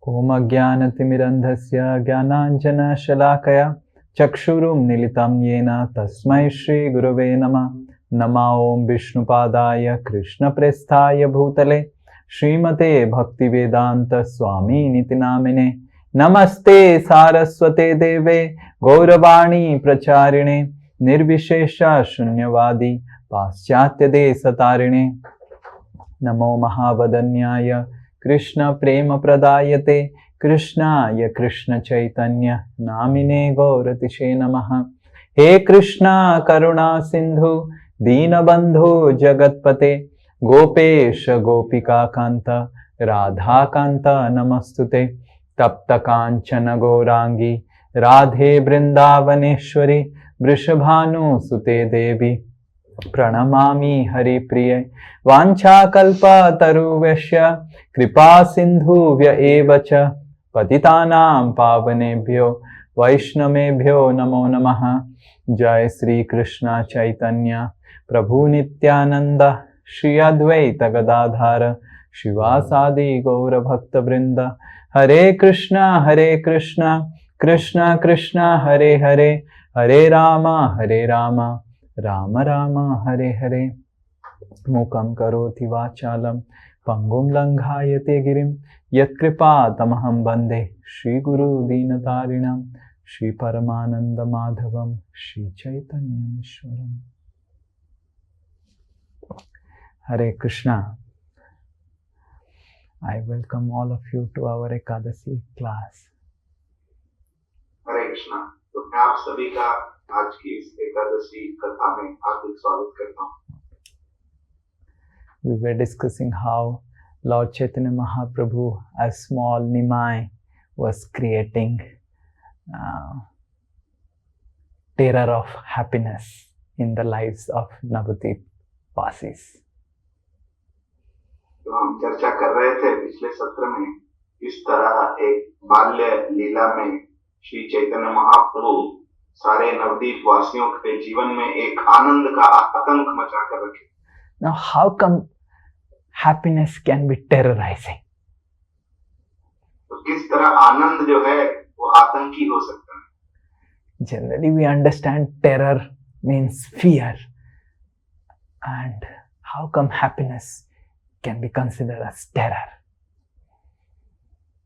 ओम अज्ञानतिमिरन्धस्य ज्ञानाञ्जनशलाकया चक्षुरुन्मीलितं येन तस्मै श्रीगुरवे नमः। नमो ओं विष्णुपादाय कृष्णप्रेष्ठाय भूतले श्रीमते भक्तिवेदांत स्वामिनिति नामिने। नमस्ते सारस्वते देवे गौरवाणी प्रचारिणे निर्विशेष शून्यवादी पाश्चात्य देशतारिणे। नमो महावदन्याय कृष्ण प्रेम प्रदायते कृष्णाय कृष्ण चैतन्य नामिने गौरतिशे नमः। हे कृष्णा करुणा सिंधु दीनबंधु जगतपते गोपेश गोपिका कांत राधा कांत नमस्तुते। तप्त कांचन गौरांगी राधे वृंदावनेश्वरी वृषभानुसुते देवी प्रणमामि हरिप्रिये। वाञ्छाकल्पतरुभ्यश्च कृपा सिन्धुभ्य एव च पतितानां पावनेभ्यो वैष्णवेभ्यो नमो नमः। जय श्री कृष्ण चैतन्य प्रभु नित्यानंद श्री अद्वैत गदाधर शिवासादि गौर भक्त वृंद। हरे कृष्णा कृष्णा कृष्णा हरे हरे हरे राम राम राम हरे हरे। मूकं करोति वाचालं पंगुं लंघायते गिरिं यत्कृपा तमहं वन्दे श्रीगुरु दीनतारिणं श्री परमानंद माधवं श्री चैतन्यमीश्वरम्। हरे Krishna. I welcome all of you to our Ekadasi class. हरे कृष्णा। तो मैं आप सभी का आज की इस एकादशी कथा में हार्दिक स्वागत करता हूँ। We were discussing how Lord Chaitanya Mahaprabhu, as small Nimai, was creating terror of happiness in the lives of Navadvip Vasis. तो हम चर्चा कर रहे थे पिछले सत्र में किस तरह एक बाल्य लीला में श्री चैतन्य महाप्रभु सारे नवद्वीप वासियों के जीवन में एक आनंद का आतंक मचा कर रखे। Now, how come happiness can be terrorizing? तो किस तरह आनंद जो है वो आतंकी हो सकता है? Generally, we understand terror means fear, and how come happiness can be considered as terror?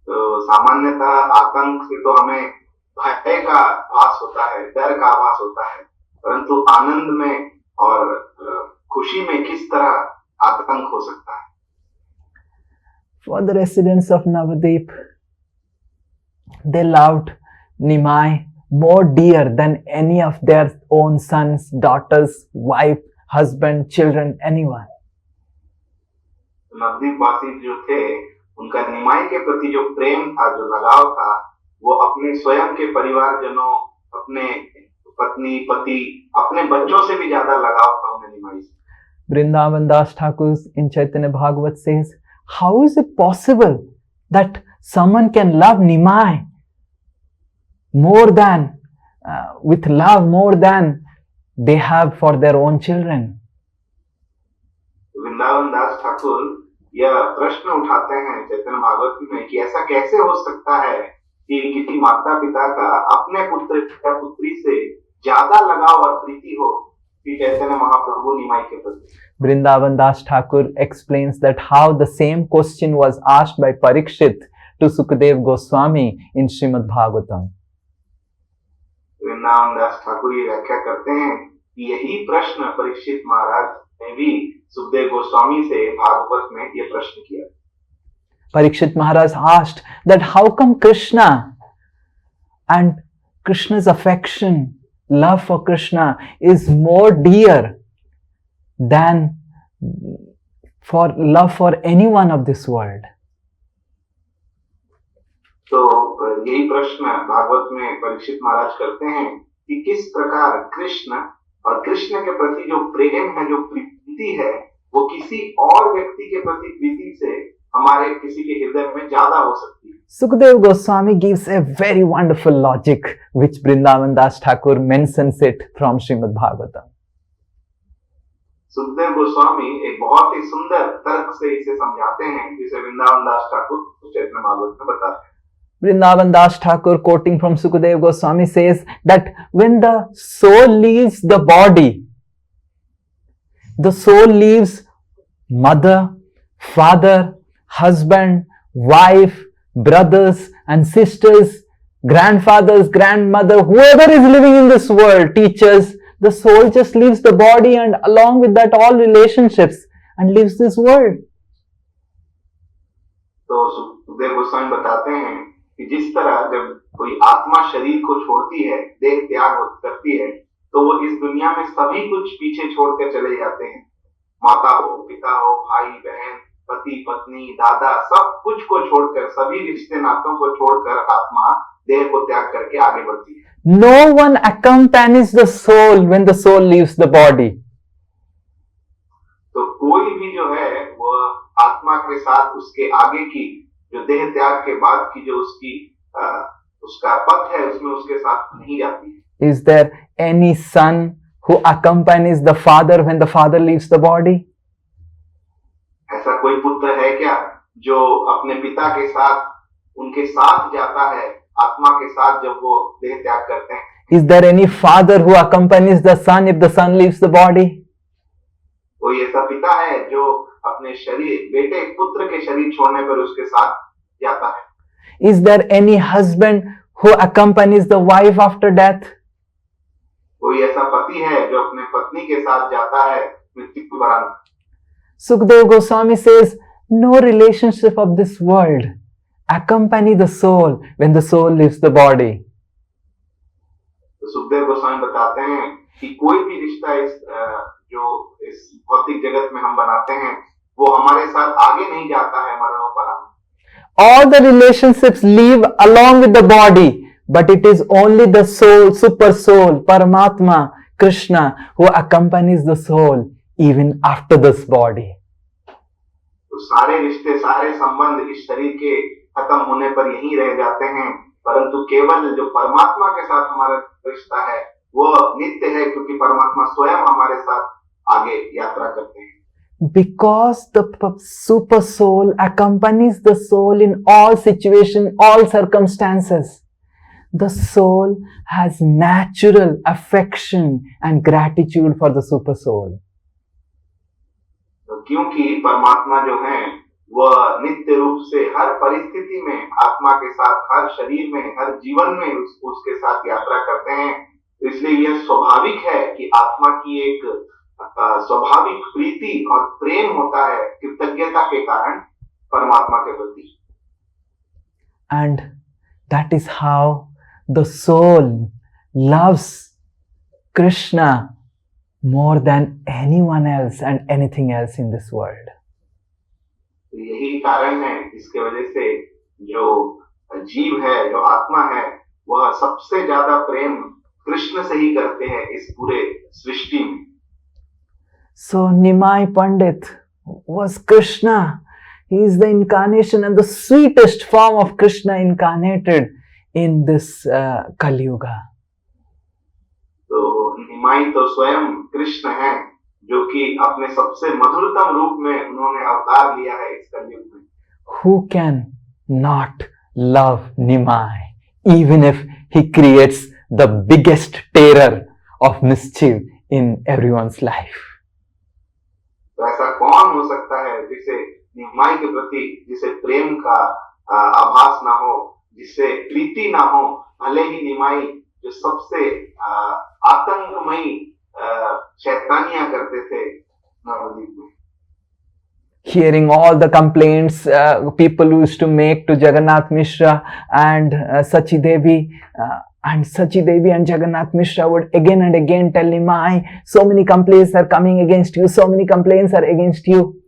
तो सामान्यतः आतंक से तो हमें भय का आभास होता है, डर का आभास होता है, परंतु आनंद में और खुशी में किस तरह आतंक हो सकता है? For the residents of Navadvip, they loved Nimai more dear than any of their own sons, daughters, wife, husband, children, anyone. Nabadwip वासी जो थे उनका निमाई के प्रति जो प्रेम था, जो लगाव था, वो अपने स्वयं के परिवारजनों, अपने पत्नी, पति, अपने बच्चों से भी ज्यादा लगाव था उन्हें निमाई से। Vrindavan Das Thakur in Chaitanya Bhagavat says, how is it possible that someone can love Nimai more than, with love more than they have for their own children? Vrindavan दास ठाकुर यह प्रश्न उठाते हैं चैतन्य भागवत में कि ऐसा कैसे हो सकता है कि किसी माता पिता का अपने पुत्र या पुत्री से ज्यादा लगाव और प्रीति हो कि चैतन्य महाप्रभु निमाई के प्रति। Vrindavan Das Thakur explains that how the same question was asked by Parikshit to Sukadev Goswami in Srimad Bhagavatam. Vrindavan दास ठाकुर ये व्याख्या करते हैं कि यही प्रश्न परीक्षित महाराज ने भी सुखदेव गोस्वामी से भागवत में ये प्रश्न किया। Parikshit Maharaj asked that how come Krishna and Krishna's affection, love for Krishna is more dear than for love for anyone of this world. तो यही प्रश्न भागवत में परीक्षित महाराज करते हैं कि किस प्रकार कृष्ण और कृष्ण के प्रति जो प्रेम है, जो प्रीति है, वो किसी और व्यक्ति के प्रति प्रीति से हमारे किसी के हृदय में ज्यादा हो सकती है। Sukadev Goswami gives a very wonderful logic which Vrindavan Das Thakur mentions it from Srimad Bhagavatam. Sukhdev Goswami एक बहुत ही सुंदर तर्क से इसे समझाते हैं, जिसे वृंदावन दास ठाकुर चैतन्य भागवत में बताते हैं। Vrindavan Das Thakur, quoting from Sukadev Goswami, says that when the soul leaves the body, the soul leaves mother, father, husband, wife, brothers and sisters, grandfathers, grandmother, whoever is living in this world, teachers, the soul just leaves the body and along with that all relationships and leaves this world. तो सुखदेव गोस्वामी बताते हैं कि जिस तरह जब कोई आत्मा शरीर को छोड़ती है, देह त्याग करती है, तो वो इस दुनिया में सभी कुछ पीछे छोड़कर चले जाते हैं। माता हो, पिता हो, भाई बहन, पति पत्नी, दादा, सब कुछ को छोड़कर, सभी रिश्ते नातों को छोड़कर आत्मा देह को त्याग करके आगे बढ़ती है। No one accompanies the soul when the soul leaves the body. तो कोई भी जो है वो आत्मा के साथ उसके आगे की जो देह त्याग के बाद की जो उसका पथ है, उसमें उसके साथ नहीं जाती है। Is there any son who accompanies the father when the father leaves the body? ऐसा कोई पुत्र है क्या जो अपने पिता के साथ उनके साथ जाता है, आत्मा के साथ जब वो देह त्याग करते हैं? Is there any father who accompanies the son if the son leaves the body? कोई ऐसा पिता है जो अपने शरीर, बेटे पुत्र के शरीर छोड़ने पर उसके साथ जाता है? Is there any husband who accompanies the wife after death? कोई ऐसा पति है जो अपने पत्नी के साथ जाता है मृत्यु के उपरांत? Sukadev Goswami says, no relationship of this world accompany the soul when the soul leaves the body. तो सुखदेव गोस्वामी बताते हैं कि कोई भी रिश्ता इस भौतिक जगत में हम बनाते हैं, वो हमारे साथ आगे नहीं जाता है मरणोपरांत। All the relationships leave along with the body, but it is only the soul, super soul, Paramatma, Krishna, who accompanies the soul even after this body. तो सारे रिश्ते, सारे संबंध इस शरीर के खत्म होने पर यहीं रह जाते हैं, परंतु केवल जो परमात्मा के साथ हमारा रिश्ता है वो नित्य है, क्योंकि परमात्मा स्वयं हमारे साथ आगे यात्रा करते हैं। Because the super soul accompanies the soul in all situations, all circumstances, the soul has natural affection and gratitude for the super soul. तो क्योंकि परमात्मा जो है वह नित्य रूप से हर परिस्थिति में आत्मा के साथ, हर शरीर में, हर जीवन में उसके साथ यात्रा करते हैं, इसलिए यह स्वाभाविक है कि आत्मा की एक स्वाभाविक प्रीति और प्रेम होता है कृतज्ञता के कारण परमात्मा के प्रति। And that is how the soul loves Krishna more than anyone else and anything else in this world. यही कारण है, इसके वजह से जो जीव है, जो आत्मा है, वह सबसे ज्यादा प्रेम कृष्ण से ही करते हैं इस पूरे सृष्टि में। So Nimai Pandit was Krishna. He is the incarnation and the sweetest form of Krishna incarnated in this Kali Yuga. तो निमाई तो स्वयं कृष्ण है, जो कि अपने सबसे मधुरतम रूप में उन्होंने अवतार लिया है इस कलयुग में। Who can not love Nimai, even if he creates the biggest terror of mischief in everyone's life? तो ऐसा कौन हो सकता है जिसे निमाई के प्रति, जिसे प्रेम का आभास ना हो, जिससे प्रीति ना हो, भले ही निमाई जो सबसे आतंकमयी शैतानियां करते थे नवद्वीप में। Hearing all the complaints people used to make to Jagannath Mishra and Sachi Devi, and Sachi Devi and Jagannath Mishra would again and again tell Nimai, so many complaints are coming against you, so many complaints are against you.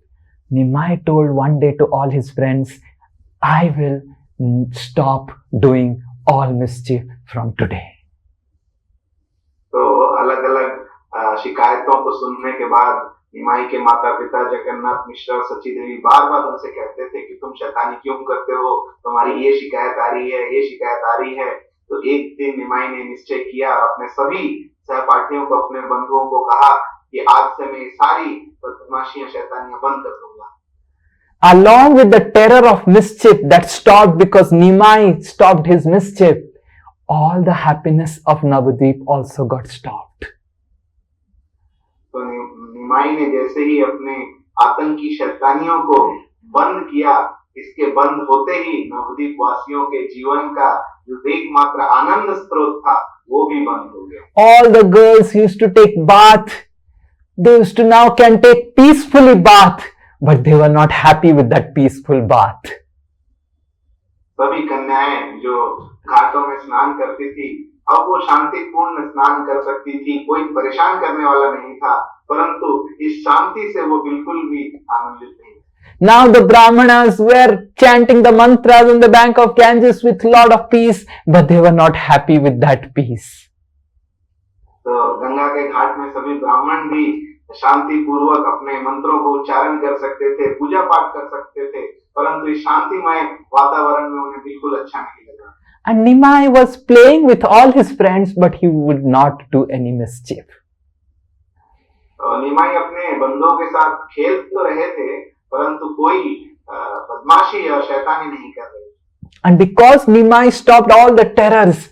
Nimai told one day to all his friends, I will stop doing all mischief from today. तो अलग अलग शिकायतों को सुनने के बाद निमाई के माता पिता जगन्नाथ मिश्रा और सची देवी बार बार उनसे कहते थे कि तुम शैतानी क्यों करते हो, तुम्हारी ये शिकायत आ रही है, ये शिकायत आ रही है। तो एक दिन निमाई ने निश्चय किया और अपने सभी सहपाठियों को, अपने बंधुओं को कहा कि आज से मैं सारी बदमाशियां शैतानियां बंद कर दूंगा। Along with the terror of mischief that stopped because Nimai stopped his mischief, all the happiness of Navadvip also got stopped. तो निमाई ने जैसे ही अपने आतंकी शैतानियों को बंद किया, इसके बंद होते ही नवद्वीप वासियों के जीवन का जो एकमात्र आनंद स्रोत था वो भी बंद हो गया। All the girls used to take bath. They used to now can take peacefully bath, but they were not happy with that peaceful bath. सभी कन्याएं जो घाटों में स्नान करती थी, अब वो शांतिपूर्ण स्नान कर सकती थी, कोई परेशान करने वाला नहीं था, परंतु इस शांति से वो बिल्कुल भी आनंदित नहीं। Now the Brahmanas were chanting the mantras on the bank of Ganges with lot of peace, but they were not happy with that peace. तो गंगा के घाट में सभी ब्राह्मण भी शांति पूर्वक अपने मंत्रों को उच्चारण कर सकते थे, पूजा पाठ कर सकते थे, परंतु इस शांतिमय वातावरण में उन्हें बिल्कुल अच्छा नहीं लगा। And Nimai was playing with all his friends, but he would not do any mischief. निमाई अपने बंधुओं के साथ खेल तो रहे थे, परंतु कोई बदमाशी या शैतानी नहीं कर रहे। And because Nimai stopped all the terrors,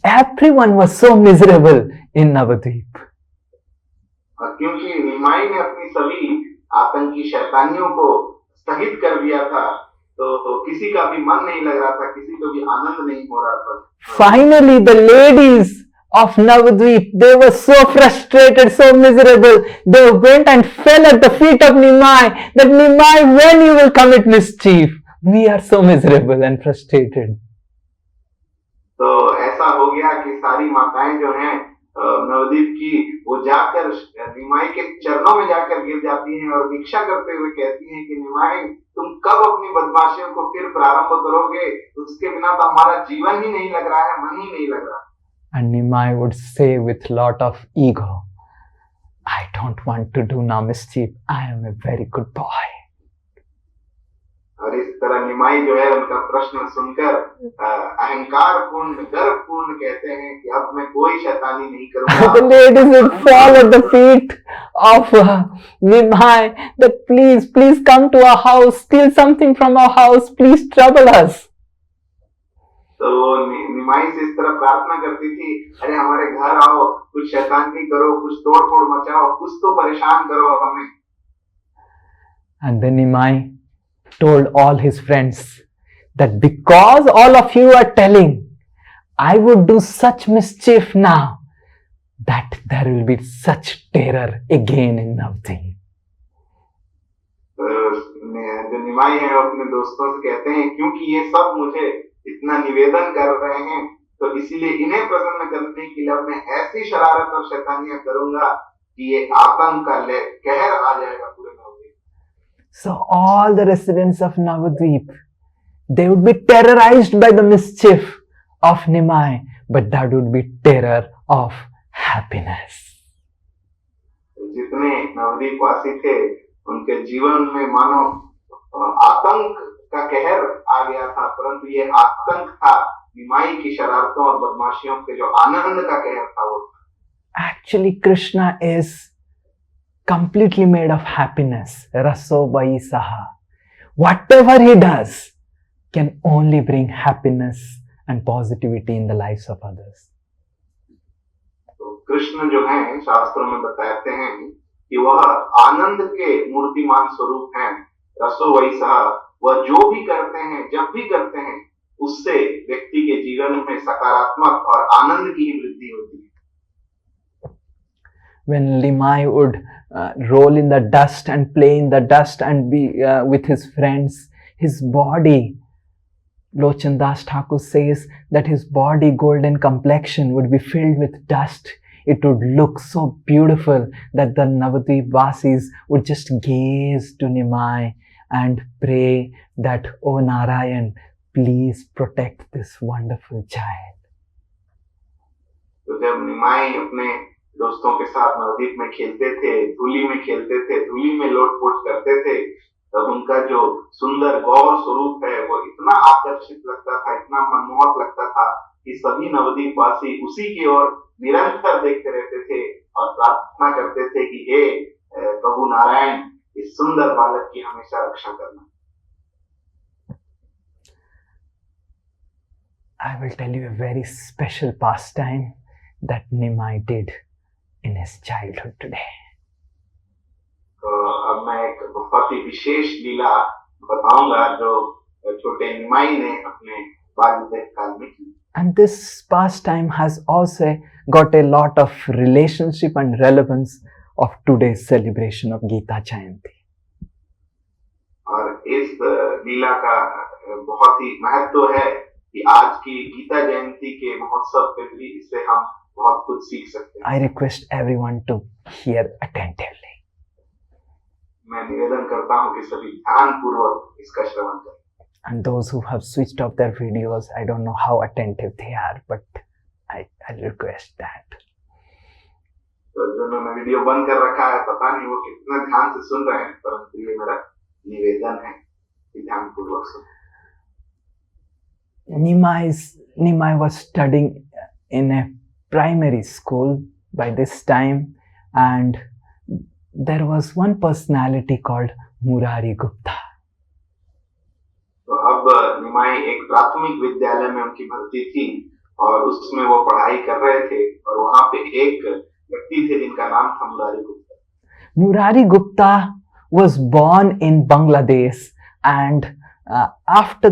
everyone was so miserable in Navadvip. क्योंकि निमाई ने अपनी सभी आतंकी शैतानियों को स्थगित कर दिया था, तो किसी का भी मन नहीं लग रहा था, किसी को भी आनंद नहीं हो रहा था। Finally, the ladies of Navadvip, they were so frustrated, so miserable. They went and fell at the feet of Nimai, that Nimai, when you will commit mischief? We are so miserable and frustrated. तो ऐसा हो गया कि सारी माताएं जो हैं नवद्वीप की, वो जाकर निमाई के चरणों में जाकर गिर जाती हैं और भिक्षा करते हुए कहती हैं कि निमाई, तुम कब अपनी बदमाशियों को फिर प्रारंभ करोगे? उसके बिना तो हमारा जीवन ही नहीं लग रहा है, मन ही नहीं लग रहा। And Nimai would say with lot of ego, I don't want to do now mischief. I am a very good boy. और इस तरह निमाई जो है उनका प्रश्न सुनकर अहंकार पूर्ण, गर्व पूर्ण कहते हैं कि अब मैं कोई शैतानी नहीं करूंगा। The ladies would fall at the feet of Nimai, that please come to our house, steal something from our house, please trouble us. तो निमाई से इस तरह प्रार्थना करती थी, अरे हमारे घर आओ, कुछ शैतानी करो, कुछ तोड़ फोड़ मचाओ, कुछ तो परेशान करो हमें। And then Nimai told all his friends that because all of you are telling, I would do such mischief now, that there will be such terror again in Navadvip. जो निमाई है वो अपने दोस्तों से कहते हैं, क्योंकि ये सब मुझे इतना निवेदन कर रहे हैं, तो इसीलिए इन्हें प्रसन्न करने के लिए मैं ऐसी शरारत और शैतानियां करूंगा कि ये आतंक का कहर आ जाएगा पूरे Nabadwip. So all the residents of Navadvip, they would be terrorized by the mischief of Nimai, but that would be terror of happiness. जितने नवद्वीप वासी थे, उनके जीवन में मानो आतंक का कहर आ गया था, परंतु ये आतंक था निमाई की शरारतों और बदमाशियों के जो आनंद का कहर था वो। Actually, Krishna is completely made of happiness. Raso Vai Saha. Whatever he does can only bring happiness and positivity in the lives of others. तो कृष्ण जो हैं शास्त्रों में बताते हैं कि वह आनंद के मूर्तिमान स्वरूप हैं। रसो वही सहा, वह जो भी करते हैं, जब भी करते हैं, उससे व्यक्ति के जीवन में सकारात्मक और आनंद की ही वृद्धि होती है। When Nimai would roll in the dust and play in the dust and be with his friends, his body, Lochan Das Thakur says that his body, golden complexion, would be filled with dust. It would look so beautiful that the Navadvip Vasis would just gaze to Nimai and pray that, "Oh Narayan, please protect this wonderful child." तो जब निमाई अपने दोस्तों के साथ नवद्वीप में खेलते थे, धूली में खेलते थे, धूली में लोटपोट करते थे, तब उनका जो सुंदर गौर स्वरूप है वो इतना आकर्षित लगता था, इतना मनमोहक लगता था कि सभी नवद्वीपवासी उसी की ओर निरंतर देखते रहते थे और प्रार्थना करते थे कि हे प्रभु नारायण, इस सुंदर बालक की हमेशा रक्षा करना। I will tell you a very special pastime that Nimai did in his childhood today. तो अब मैं एक बहुत ही विशेष लीला बताऊंगा जो छोटे निमाई ने अपने बाल्य काल में की। And this pastime has also got a lot of relationship and relevance of today's celebration of Gita Jayanti. और इस लीला का बहुत ही महत्व है कि आज की गीता जयंती के महोत्सव पे भी इससे हम बहुत कुछ सीख सकते हैं। I request everyone to hear attentively. मैं निवेदन करता हूँ कि सभी ध्यानपूर्वक इसका श्रवण करें। And those who have switched off their videos, I don't know how attentive they are, but I request that. तो जिन्होंने वीडियो बंद कर रखा है, पता नहीं वो कितना ध्यान से सुन रहे हैं, परंतु ये मेरा निवेदन है कि ध्यानपूर्वक सुनें। Nimai was studying in a primary school by this time, and there was one personality called Murari Gupta. तो अब निमाई एक प्राथमिक विद्यालय में उनकी भर्ती थी और उसमें वो पढ़ाई कर रहे थे और वहां पे एक व्यक्ति थे जिनका नाम था Murari Gupta. Murari Gupta was born in Bangladesh, and after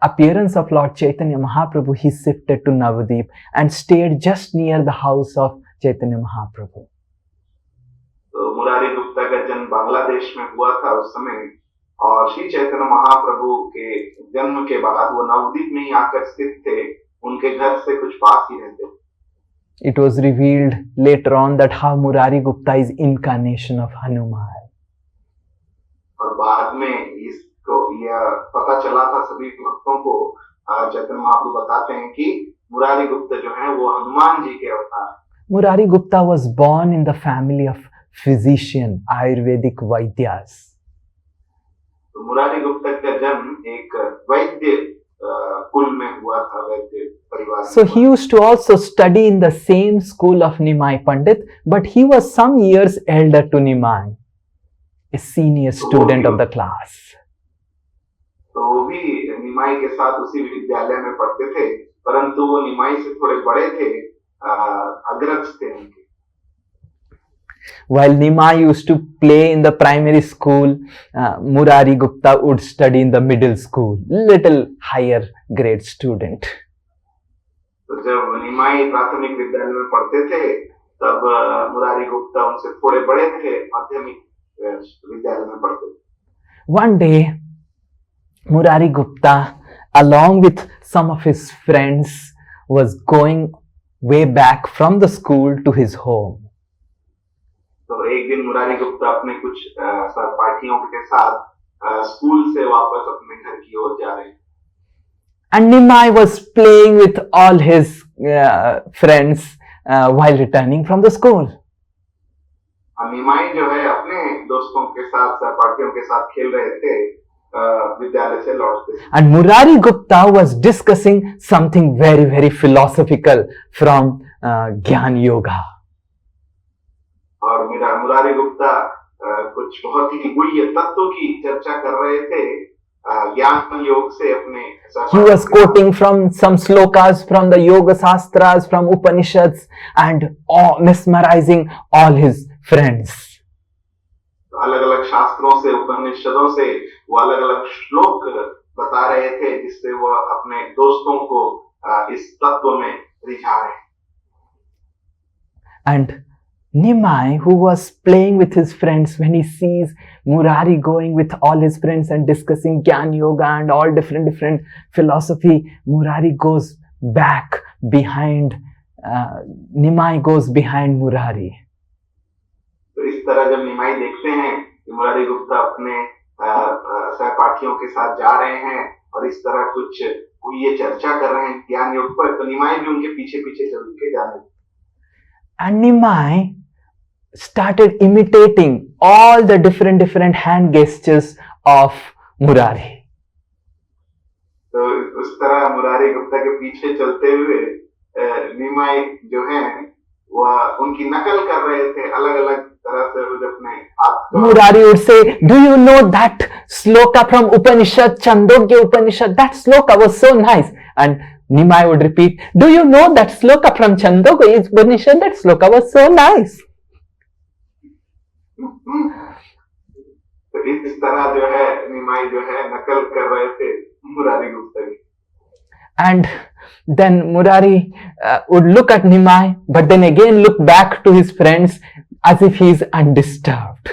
appearance of Lord Chaitanya Mahaprabhu, he shifted to Navadvip and stayed just near the house of Chaitanya Mahaprabhu. तो मुरारी गुप्ता का जन्म बांग्लादेश में हुआ था उस समय, और श्री चैतन्य महाप्रभु के जन्म के बाद वो नवद्वीप में ही आकर स्थित थे, उनके घर से कुछ पास ही रहते थे। It was revealed later on that how Murari Gupta is incarnation of Hanuman. और बाद में इसको यह पता चला था सभी भक्तों को, चैतन्य महाप्रभु बताते हैं कि मुरारी गुप्ता जो है वो हनुमान जी के अवतार हैं। Murari Gupta was born in the family of physician, Ayurvedic Vaidyas. तो मुरारी गुप्ता का जन्म एक वैद्य कुल में हुआ था, वैद्य परिवार। So he used to also study in the same school of Nimai Pandit, but he was some years elder to Nimai, a senior student of the class. तो वो भी निमाई के साथ उसी विद्यालय में पढ़ते थे, परंतु वो निमाई से थोड़े बड़े थे, अग्रज थे उनके। While Nimai used to play in the primary school, Murari Gupta would study in the middle school, little higher grade student. तो जब निमाई प्राथमिक विद्यालय में पढ़ते थे, तब मुरारी गुप्ता उनसे थोड़े बड़े थे, माध्यमिक विद्यालय में पढ़ते थे। One day, Murari Gupta, along with some of his friends, was going way back from the school to his home. तो एक दिन मुरारी गुप्ता अपने कुछ सहपाठियों के साथ स्कूल से वापस अपने घर की ओर जा रहे हैं। And Nimai was playing with all his friends while returning from the school. निमाई जो है अपने दोस्तों के साथ, सहपाठियों के साथ खेल रहे थे विद्यालय से लौटते। And Murari Gupta was discussing something very, very philosophical from Gyan Yoga. और मुरारी गुप्ता कुछ बहुत ही गुह्य तत्व की चर्चा कर रहे थे ज्ञान योग से अपने। He was quoting from some slokas from the Yoga Shastras, from Upanishads, and mesmerizing all his friends. अलग अलग शास्त्रों से, उपनिषदों से वो अलग अलग श्लोक बता रहे थे, जिससे वो अपने दोस्तों को इस तत्व में रिझा रहे। And Nimai, who was playing with his friends, when he sees Murari going with all his friends and discussing Gyan Yoga and all different philosophy, Murari goes back behind, Nimai goes behind Murari. तो इस तरह जब निमाई देखते हैं कि मुरारी गुप्ता अपने सहपाठियों के साथ जा रहे हैं और इस तरह कुछ ये चर्चा कर रहे हैं ज्ञान योग पर, तो निमाई भी उनके पीछे पीछे चल के जाने। And Nimai started imitating all the different hand gestures of Murari. तो उस तरह मुरारी गुप्ता के पीछे चलते हुए निमाई जो है वह उनकी नकल कर रहे थे अलग अलग तरह से वो अपने हाथ Murari would say, do you know that sloka from Upanishad, Chandogya Upanishad? That sloka was so nice. And Nimai would repeat, do you know that sloka from Chandogya Upanishad? That sloka was so nice. तो इस तरह जो है निमाई जो है नकल कर रहे थे मुरारी गुप्ता की. And then Murari would look at Nimai, but then again look back to his friends as if he is undisturbed.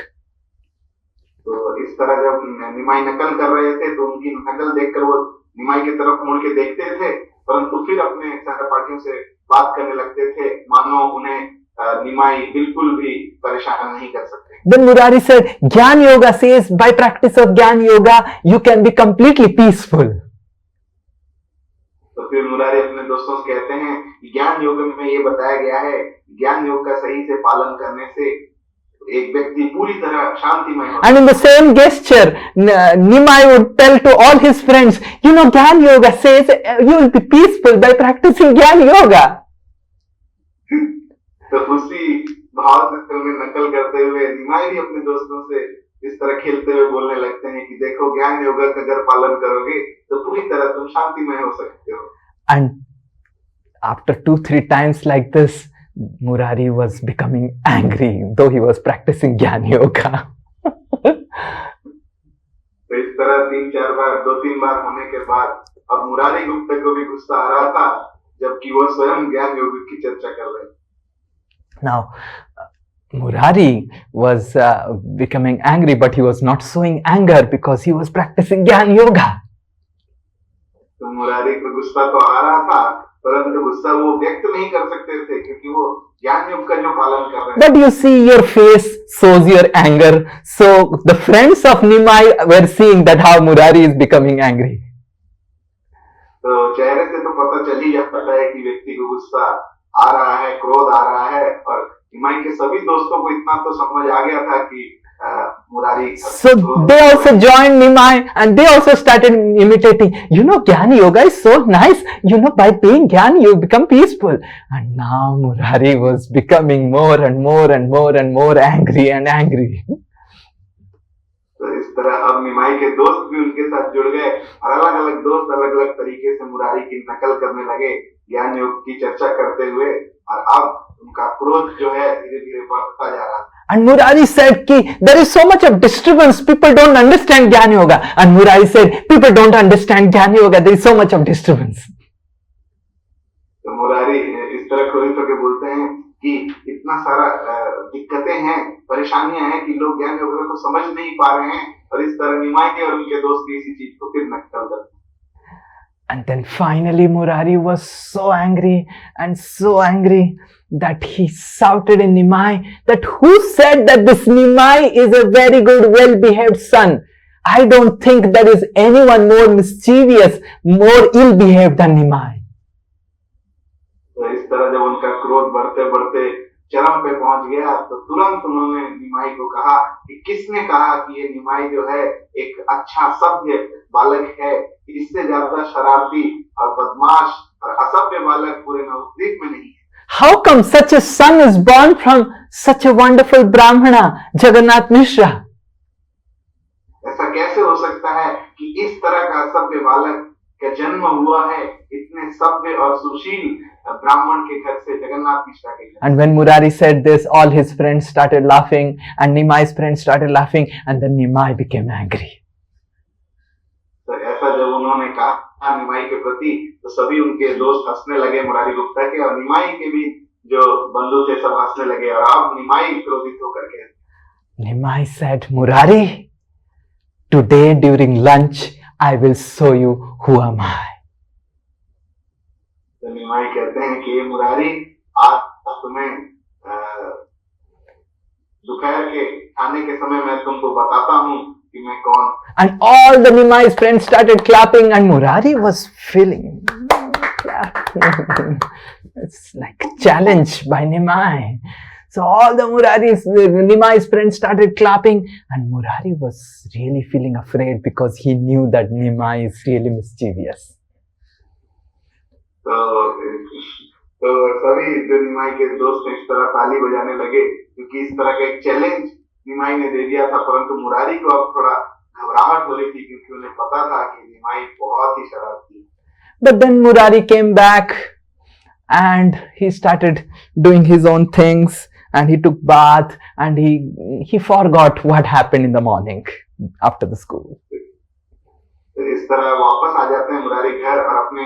तो इस तरह जब निमाई नकल कर रहे थे तो उनकी नकल देखकर वो निमाई की तरफ मुड़ के देखते थे, परंतु फिर अपने सहपाठियों से बात करने लगते थे मानो उन्हें निमाई बिल्कुल भी परेशान नहीं कर सकते. Then Murari said, Gyan Yoga says, by practice of Gyan Yoga, you can be completely peaceful. तो फिर मुरारी अपने दोस्तों से कहते हैं कि ज्ञान योग में ये बताया गया है, ज्ञान योग का सही से पालन करने से एक व्यक्ति पूरी तरह शांतिमय होता है. And in the same gesture, Nimai would tell to all his friends, you know, Gyan Yoga says you will be peaceful by practicing Gyan Yoga. तो उसी भाव से उन्हें नकल करते हुए निमाई भी अपने दोस्तों से इस तरह खेलते हुए बोलने लगते हैं कि देखो ज्ञान योगा का अगर पालन करोगे तो पूरी तरह तुम शांतिमय हो सकते हो. And after 2-3 times like this, Murari was becoming angry, though he was practicing Gyan Yoga. तो इस तरह 3-4 बार 2-3 बार होने के बाद अब मुरारी गुप्ता को भी गुस्सा आ रहा था, जबकि वो स्वयं ज्ञान योग की चर्चा कर रहे थे. Now, Murari was becoming angry, but he was not showing anger because he was practicing Gyan Yoga. तो मुरारी को गुस्सा तो आ रहा था, परंतु गुस्सा वो व्यक्त नहीं कर सकते थे क्योंकि वो ज्ञान योग का जो पालन कर रहे थे. But you see, your face shows your anger. So the friends of Nimai were seeing that how Murari is becoming angry. तो चेहरे से तो पता चल ही जाता है कि व्यक्ति को गुस्सा आ रहा है, क्रोध आ रहा है, और निमाई के सभी दोस्तों को इतना तो समझ आ गया था कि Murari. So they also joined Nimai and they also started imitating. You know, Gyan Yoga is so nice. You know, by being Gyan, you become peaceful. And now Murari was becoming more and more and more and more angry and angry. तो इस तरह अब निमाई के दोस्त भी उनके साथ जुड़ गए और अलग अलग दोस्त अलग अलग तरीके से मुरारी की नकल करने लगे ज्ञान योग की चर्चा करते हुए, और अब उनका क्रोध जो है धीरे धीरे बढ़ता जा रहा था. And Murari said कि there is so much of disturbance, people don't understand Gyan Yoga. And Murari said, people don't understand Gyan Yoga, there is so much of disturbance. तो मुरारी इस तरह क्रोधित होकर बोलते हैं कि इतना सारा दिक्कतें हैं, परेशानियां हैं कि लोग ज्ञान योग को समझ नहीं पा रहे हैं, और इस तरह निमाई और उनके दोस्त इसी चीज को फिर नकल करते हैं. And then finally Murari was so angry and so angry that he shouted in Nimai that who said that this Nimai is a very good, well-behaved son? I don't think there is anyone more mischievous, more ill-behaved than Nimai. तो इस तरह जब उनका क्रोध बढ़ते बढ़ते चरम पे पहुंच गया तो तुरंत उन्होंने निमाई को कहा कि किसने कहा कि ये निमाई जो है एक अच्छा सभ्य बालक है, इससे ज्यादा शरारती और बदमाश और असभ्य बालक पूरे नवद्वीप में नहीं है. How come such a son is born from such a wonderful Brahmana, Jagannath Mishra? ऐसा कैसे हो सकता है कि इस तरह का सभ्य बालक का जन्म हुआ है इतने सभ्य और सुशील ब्राह्मण के घर से, जगन्नाथ मिश्रा के घर. And when Murari said this, all his friends started laughing and Nimai's friends started laughing, and then Nimai became angry. तो ऐसा जब उन्होंने कहा निमाई के प्रति तो सभी उनके दोस्त हंसने लगे मुरारी गुप्ता के, और निमाई के भी जो बंधु थे सब हंसने लगे, और अब निमाई क्रोधित होकर के Nimai said, Murari, today during lunch I will show you who am I. तो निमाई कहते हैं कि ये मुरारी आज तुम्हें दोपहर के खाने के समय मैं तुमको बताता हूँ कि मैं कौन. And all the Nimai's friends started clapping and Murari was feeling it's like a challenge by Nimai. So all the Nimai's friends started clapping and Murari was really feeling afraid because he knew that Nimai is really mischievous. तो तो सभी जो निमाई के दोस्त हैं इस तरह ताली बजाने लगे, क्योंकि इस तरह का एक चैलेंज निमाई ने दे दिया था। परंतु मुरारी को अब थोड़ा घबराहट हो रही थी, क्योंकि उन्हें पता था कि निमाई बहुत ही शरारती है। But then Murari came back and he started doing his own things and he took bath and he forgot what happened in the morning after the school. तो इस तरह वापस आ जाते हैं मुरारी घर और अपने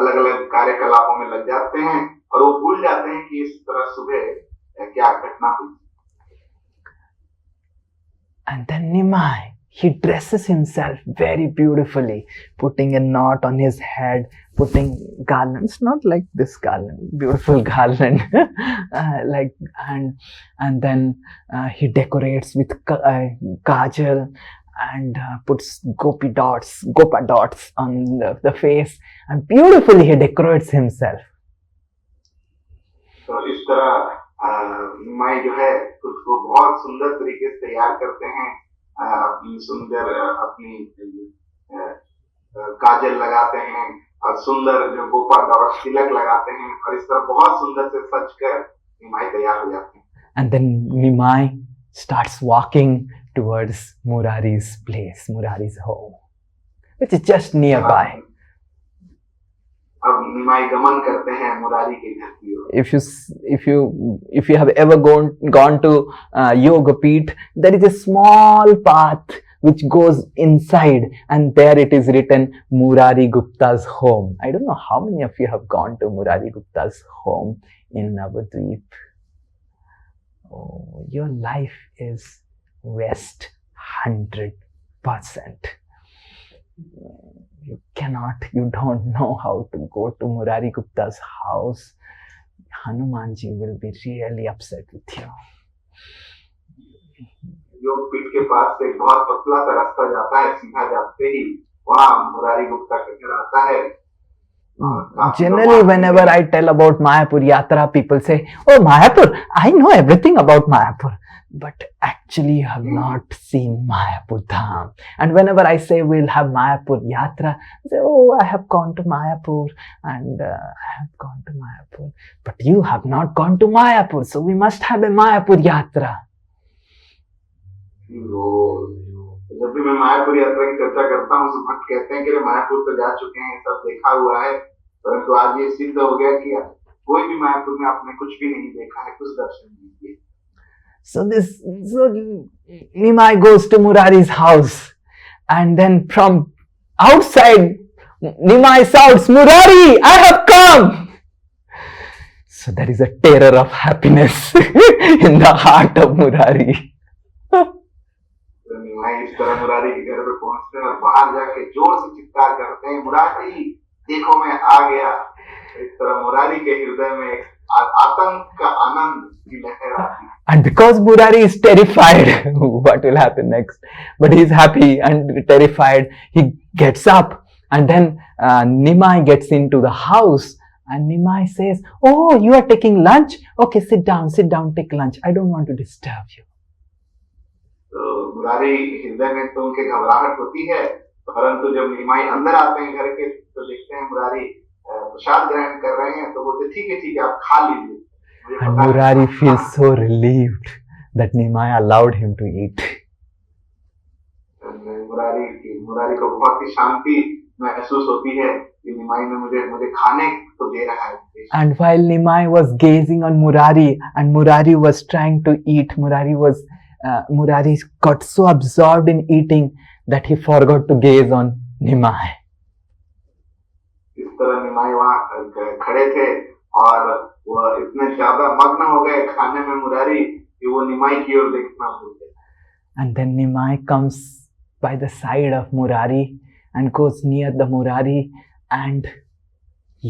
अलग अलग कार्यकलापों में लग जाते हैं, और वो भूल जाते हैं कि इस तरह सुबह क्या घटना हुई। And then Nimai, he dresses himself very beautifully, putting a knot on his head, putting garlands, not like this garland, beautiful garland, and then he decorates with kajal and puts gopa dots on the face, and beautifully he decorates himself. तो इस तरह निमाई जो है उसको बहुत सुंदर तरीके से तैयार करते हैं, अपनी सुंदर अपनी काजल लगाते हैं और सुंदर जो गोपा डॉट्स तिलक लगाते हैं, और इस तरह बहुत सुंदर से सज कर निमाई तैयार हो जाते हैं। And then Nimai starts walking towards Murari's place, Murari's home, which is just nearby. अब निमाई गमन करते हैं मुरारी के घर की ओर। If you have ever gone to Yoga Peeth, there is a small path which goes inside, and there it is written Murari Gupta's home. I don't know how many of you have gone to Murari Gupta's home in Navadvip. Oh, your life is West 100%. You don't know how to go to Murari Gupta's house. Hanumanji will be really upset with you. योग पीठ के पास से बहुत पतला सा रास्ता जाता है, सीधा जाते ही वहाँ मुरारी गुप्ता का घर आता है। Generally, whenever I tell about Mayapur Yatra, people say, "Oh, Mayapur, I know everything about Mayapur." But actually you have not seen Mayapur Dham. And whenever I say we'll have Mayapur Yatra, they say, "Oh, I have gone to Mayapur and I have gone to Mayapur. But you have not gone to Mayapur, so we must have a Mayapur Yatra." जब भी मैं मायापुर यात्रा की चर्चा करता हूँ, भक्त कहते हैं कि मायापुर तो जा चुके हैं, सब देखा हुआ है, परंतु आज ये सिद्ध हो गया कि कोई भी मायापुर में आपने कुछ भी नहीं देखा है, कुछ दर्शन नहीं किए। So Nimai goes to Murari's house, and then from outside Nimai shouts, "Murari, I have come!" So there is a terror of happiness in the heart of Murari. निमाई इस तरह मुरारी के घर पे पहुंचते हैं और बाहर जाके जोर से चित्कार करते हैं, "मुरारी, देखो मैं आ गया।" इस तरह मुरारी के हृदय में आतंक का आनंद की लहर आती है। And because Murari is terrified, what will happen next? But he is happy and terrified. He gets up, and then Nimai gets into the house, and Nimai says, "Oh, you are taking lunch? Okay, sit down, take lunch. I don't want to disturb you." तो मुरारी हृदय में तो उनके घबराहट होती है, परंतु जब निमाई अंदर आते हैं घर के तो देखते हैं मुरारी प्रसाद ग्रहण कर रहे हैं, तो बोलते ठीक है आप खा लीजिए। And Murari feels so relieved that Nimai allowed him to eat. Murari को बहुत ही शांति महसूस होती है कि निमाई ने मुझे खाने को दे रहा है। And while Nimai was gazing on Murari and Murari was trying to eat, Murari got so absorbed in eating that he forgot to gaze on Nimai. इस तरह निमाई वहाँ खड़े थे और वो इतने ज्यादा मग्न हो गए खाने में मुरारी कि वो निमाई की ओर देखना भूल गए। And then Nimai comes by the side of Murari and goes near the Murari and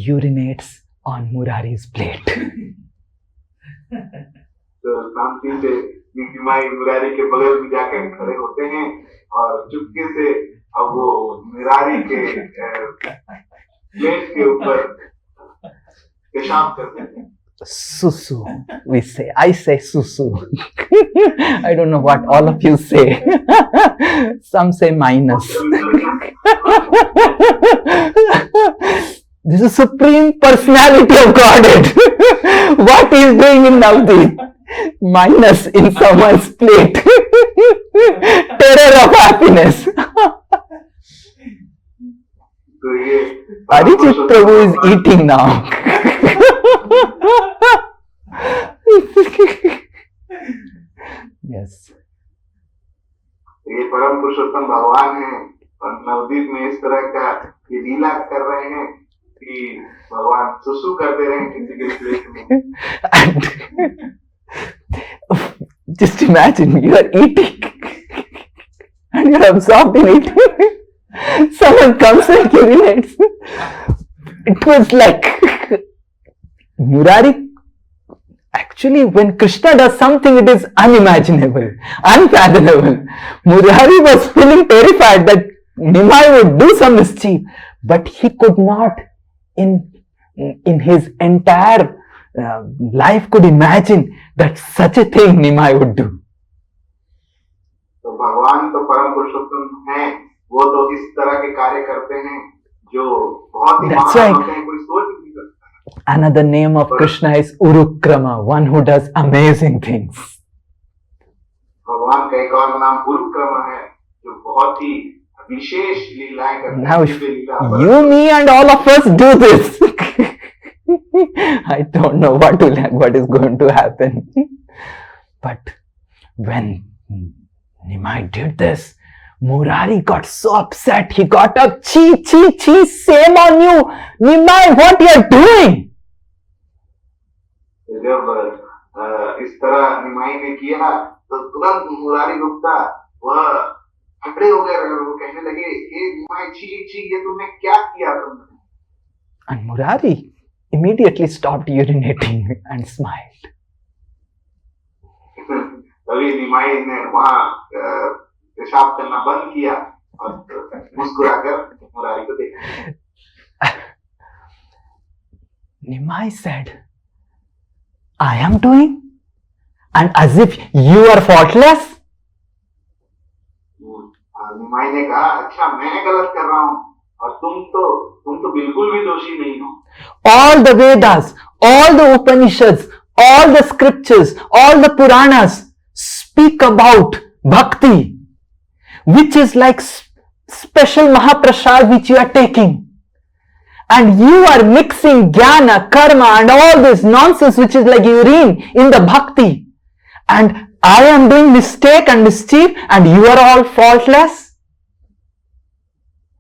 urinates on Murari's plate. तो शांति से निमाई मुरारी के बगल में जाकर खड़े होते हैं और चुपके से अब वो मुरारी के प्लेट के ऊपर पेशाब करते हैं। Susu, we say. I say susu. I don't know what all of you say. Some say minus. This is supreme personality of Godhead. What he is doing in Navdeep? Minus in someone's plate. Terror of happiness. तो ये Arijit Prabhu is eating now. Yes. ये परम पुरुषोत्तम भगवान है और नवदीप में इस तरह का ये लीला कर रहे हैं कि भगवान सुसु करते रहे किसी के प्लेट में। And just imagine you are eating and you are absorbed in it. Someone comes and urinates. It was like Murari. Actually, when Krishna does something, it is unimaginable, unfathomable. Murari was feeling terrified that Nimai would do some mischief, but he could not, in his entire life, could imagine that such a thing Nimai would do. तो भगवान तो परम पुरुषोत्तम हैं, वो तो इस तरह के कार्य करते हैं जो बहुत ही That's महान right. होते हैं, कोई सोच भी नहीं सकता। Another name of Krishna is Urukrama, one who does amazing things. भगवान का एक और नाम उरुक्रम है जो बहुत ही विशेष लीलाएं करते Now, हैं। if Divya Leela you, me, and all of us do this, I don't know what is going to happen. But when Nimai did this, Murari got so upset. He got up, chee, shame on you. Nimai, what you are doing? जब इस तरह निमाई ने किया तो तुरंत मुरारी गुप्ता वह खड़े हो गए, वो कहने लगे ये निमाई छी ये तुमने क्या किया तुमने। And Murari immediately stopped urinating and smiled. तभी निमाई ने वहाँ पेशाब करना बंद किया और मुस्कुराकर मुरारी को देखा। Nimai said, I am doing, and as if you are faultless. निमाई ने कहा अच्छा मैं गलत कर रहा हूँ और तुम तो बिल्कुल भी दोषी नहीं हो। All the Vedas, all the Upanishads, all the scriptures, all the Puranas speak about bhakti, which is like special Mahaprasad which you are taking. And you are mixing jnana, karma and all this nonsense which is like urine in the bhakti. And I am doing mistake and mischief and you are all faultless.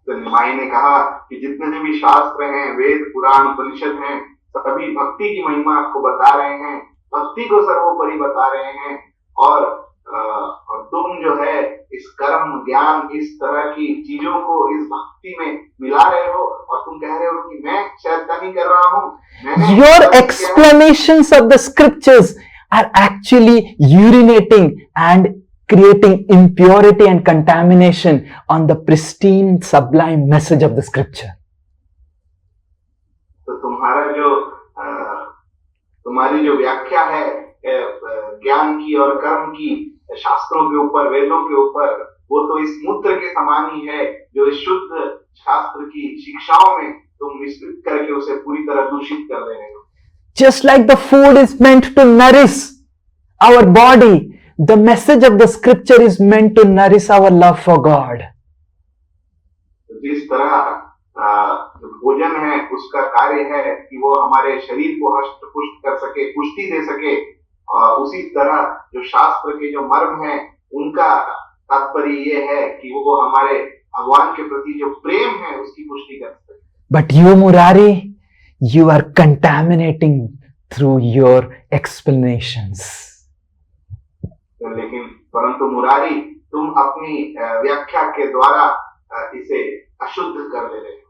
तो निमाई ने कहा कि जितने भी शास्त्र हैं, वेद पुराण उपनिषद हैं, सभी भक्ति की महिमा आपको बता रहे हैं, भक्ति को सर्वोपरि बता रहे हैं और तुम जो है इस कर्म ज्ञान इस तरह की चीजों को इस भक्ति में मिला रहे हो और तुम कह रहे हो कि मैं शैतानी कर रहा हूँ। Your explanations of the scriptures are actually urinating and creating impurity and contamination on the pristine, sublime message of the scripture. तो तुम्हारी जो व्याख्या है ज्ञान की और कर्म की शास्त्रों के ऊपर, वेदों के ऊपर, वो तो इस मूत्र के समान ही है जो इस शुद्ध शास्त्र की शिक्षाओं में तुम मिश्रित करके उसे पूरी तरह दूषित कर रहे हो। Just like the food is meant to nourish our body, the message of the scripture is meant to nourish our love for God. जिस तरह जो भोजन है उसका कार्य है कि वो हमारे शरीर को हष्ट पुष्ट कर सके, पुष्टि दे सके, उसी तरह जो शास्त्र के जो मर्म है उनका तात्पर्य ये है कि वो हमारे भगवान के प्रति जो प्रेम है उसकी पुष्टि कर सके। But you, Murari, you are contaminating through your explanations. लेकिन परंतु मुरारी तुम अपनी व्याख्या के द्वारा इसे अशुद्ध कर दे रहे हो।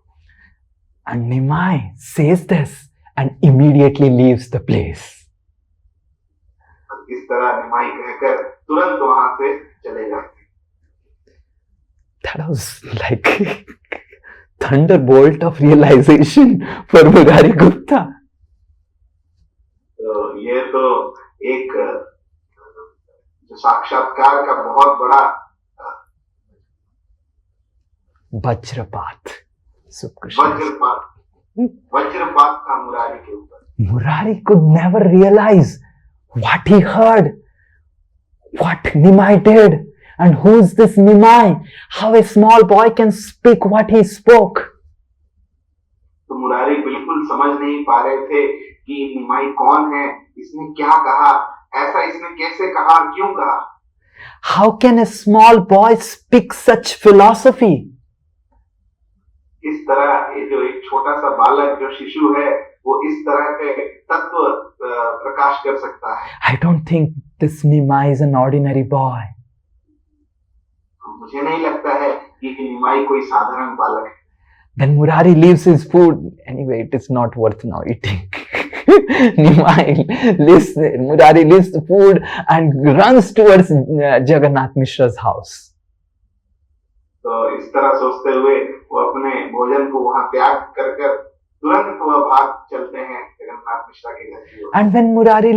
And Nimai says this and immediately leaves the place. इस तरह निमाई कहकर तुरंत वहां से चले जाते। That was like thunderbolt of realization for Murari Gupta. तो ये तो एक साक्षात्कार का बहुत बड़ा Vajrapath. वज्रपात वज्रपात था मुरारी के ऊपर। Murari could never realize what he heard, what Nimai did, and who's this Nimai? How a small boy can speak what he spoke. तो मुरारी बिल्कुल समझ नहीं पा रहे थे कि निमाई कौन है, इसने क्या कहा, ऐसा इसने कैसे कहा, क्यों कहा। How can a small boy speak such philosophy? इस तरह ये जो एक छोटा सा बालक जो शिशु है वो इस तरह के तत्व प्रकाश कर सकता है। I don't think this Nimai is an ordinary boy. मुझे नहीं लगता है कि निमाई कोई साधारण बालक है। Then Murari leaves his food. Anyway, it is not worth now eating. Murari leaves the food and runs towards Jagannath Mishra's house. तो इस तरह सोचते हुए वो अपने भोजन को वहां त्याग कर तुरंत वह भाग चलते हैं जगन्नाथ मिश्रा के घर की ओर। And when Murari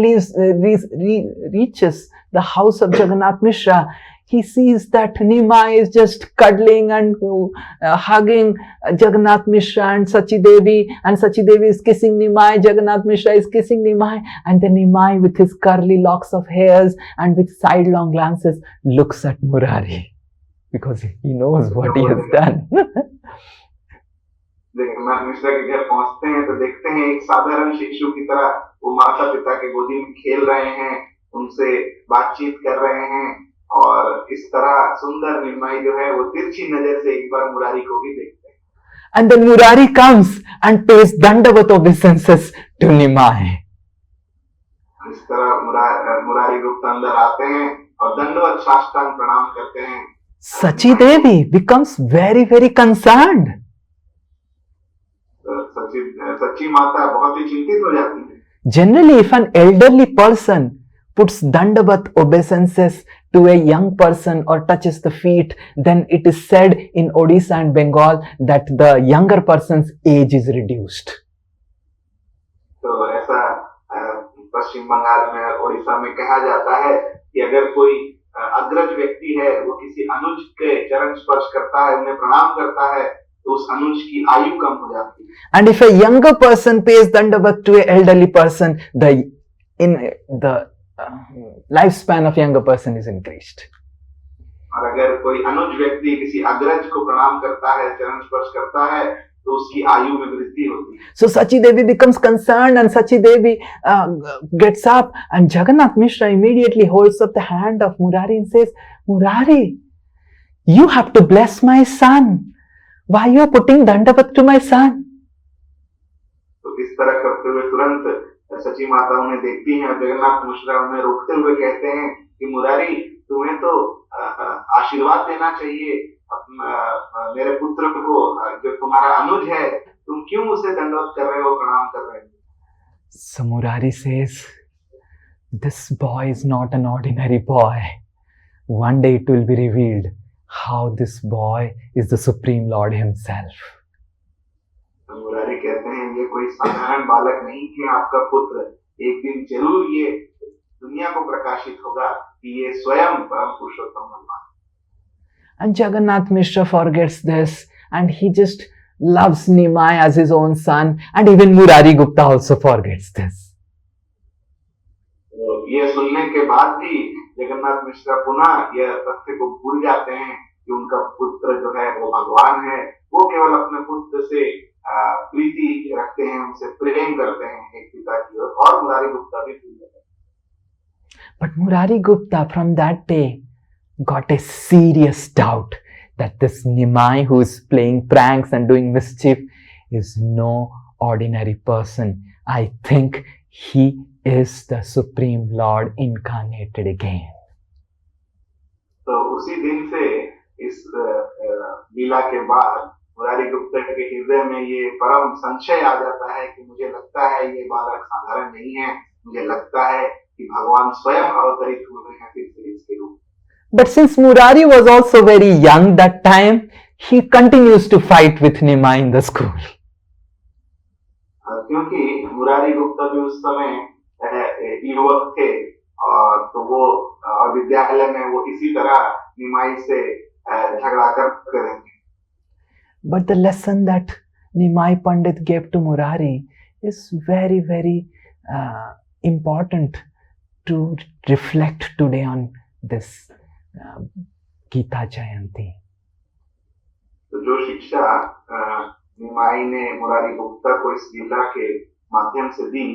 reaches the house of Jagannath Mishra, he sees that Nimai is just cuddling and hugging Jagannath Mishra and Sachi Devi is kissing Nimai, Jagannath Mishra is kissing Nimai, and then Nimai with his curly locks of hairs and with sidelong glances looks at Murari because he knows what he has done. Jagannath Mishra के घर पहुंचते हैं तो देखते हैं एक साधारण शिशु की तरह वो माता पिता के गोदी में खेल रहे हैं, उनसे बातचीत कर रहे हैं, और इस तरह सुंदर निमाई जो है वो तिरछी नजर से एक बार मुरारी को भी देखते हैं। And then Murari comes and pays Dandavat obeisances to Nimai. इस तरह मुरारी गुप्ता अंदर आते हैं और दंडवत साष्टांग प्रणाम करते हैं। Sachi Devi becomes very, very concerned. सच्ची माता बहुत ही चिंतित हो जाती है। Generally, if an elderly person puts Dandavat obeisances to a young person or touches the feet, then it is said in Odisha and Bengal that the younger person's age is reduced. तो ऐसा पश्चिम बंगाल में और उड़ीसा में कहा जाता है कि अगर कोई अग्रज व्यक्ति है वो किसी अनुज के चरण स्पर्श करता है, उन्हें प्रणाम करता है, तो उस अनुज की आयु कम हो जाती है। And if a younger person pays Dandavat to an elderly person, the lifespan of younger person is increased. और अगर कोई अनुज व्यक्ति किसी अग्रज को प्रणाम करता है, चरण स्पर्श करता है, तो उसकी आयु में वृद्धि होती है। So Sachi Devi becomes concerned and Sachi Devi gets up and Jagannath Mishra immediately holds up the hand of Murari and says, Murari, you have to bless my son. Why you are putting Dandavat to my son? तो इस तरह करते हुए तुरंत सची माता उन्हें देखती हैं, जगन्नाथ मिश्रा उन्हें रोकते हुए कहते हैं कि मुरारी तुम्हें तो आशीर्वाद देना चाहिए मेरे पुत्र को, जो तुम्हारा अनुज है, तुम क्यों उसे दंडवत कर रहे हो, प्रणाम कर रहे हो। So Murari says, this boy is not an ordinary boy. One day it will be revealed how this boy is the Supreme Lord himself. Murari कहते हैं ये कोई साधारण बालक नहीं है आपका पुत्र, एक दिन जरूर ये दुनिया को प्रकाशित होगा कि ये स्वयं परम पुरुषोत्तम भगवान। And Jagannath Mishra forgets this and he just loves Nimai as his own son, and even Murari Gupta also forgets this. ये सुनने के बाद भी जगन्नाथ मिश्रा पुनः यह तथ्य को भूल जाते हैं कि उनका पुत्र जो है वो भगवान है। वो केवल अपने पुत्र से प्रीति रखते हैं, उनसे प्रेम करते हैं एक पिता की ओर, और मुरारी गुप्ता भी भूल जाते हैं। But Murari Gupta from that day got a serious doubt that this Nimai who is playing pranks and doing mischief is no ordinary person. I think he is the Supreme Lord incarnated again. तो उसी दिन से इस लीला के बाद मुरारी गुप्ता के हृदय में ये परम संशय आ जाता है कि मुझे लगता है ये बालक साधारण नहीं है, मुझे लगता है कि भगवान स्वयं अवतरित हुए हैं फिर से इसके रूप। But since Murari was also very young that time, he continues to fight with Nimai in the school. क्योंकि मुरारी गुप्ता भी उस समय युवक थे, और तो वो विद्यालय में वो इसी तरह निमाई से झगड़ा करते रहते। But the lesson that Nimai Pandit gave to Murari is very, very important to reflect today on this Gita Jayanti. तो जो शिक्षा निमाई ने मुरारी गुप्ता को इस लीला के माध्यम से दी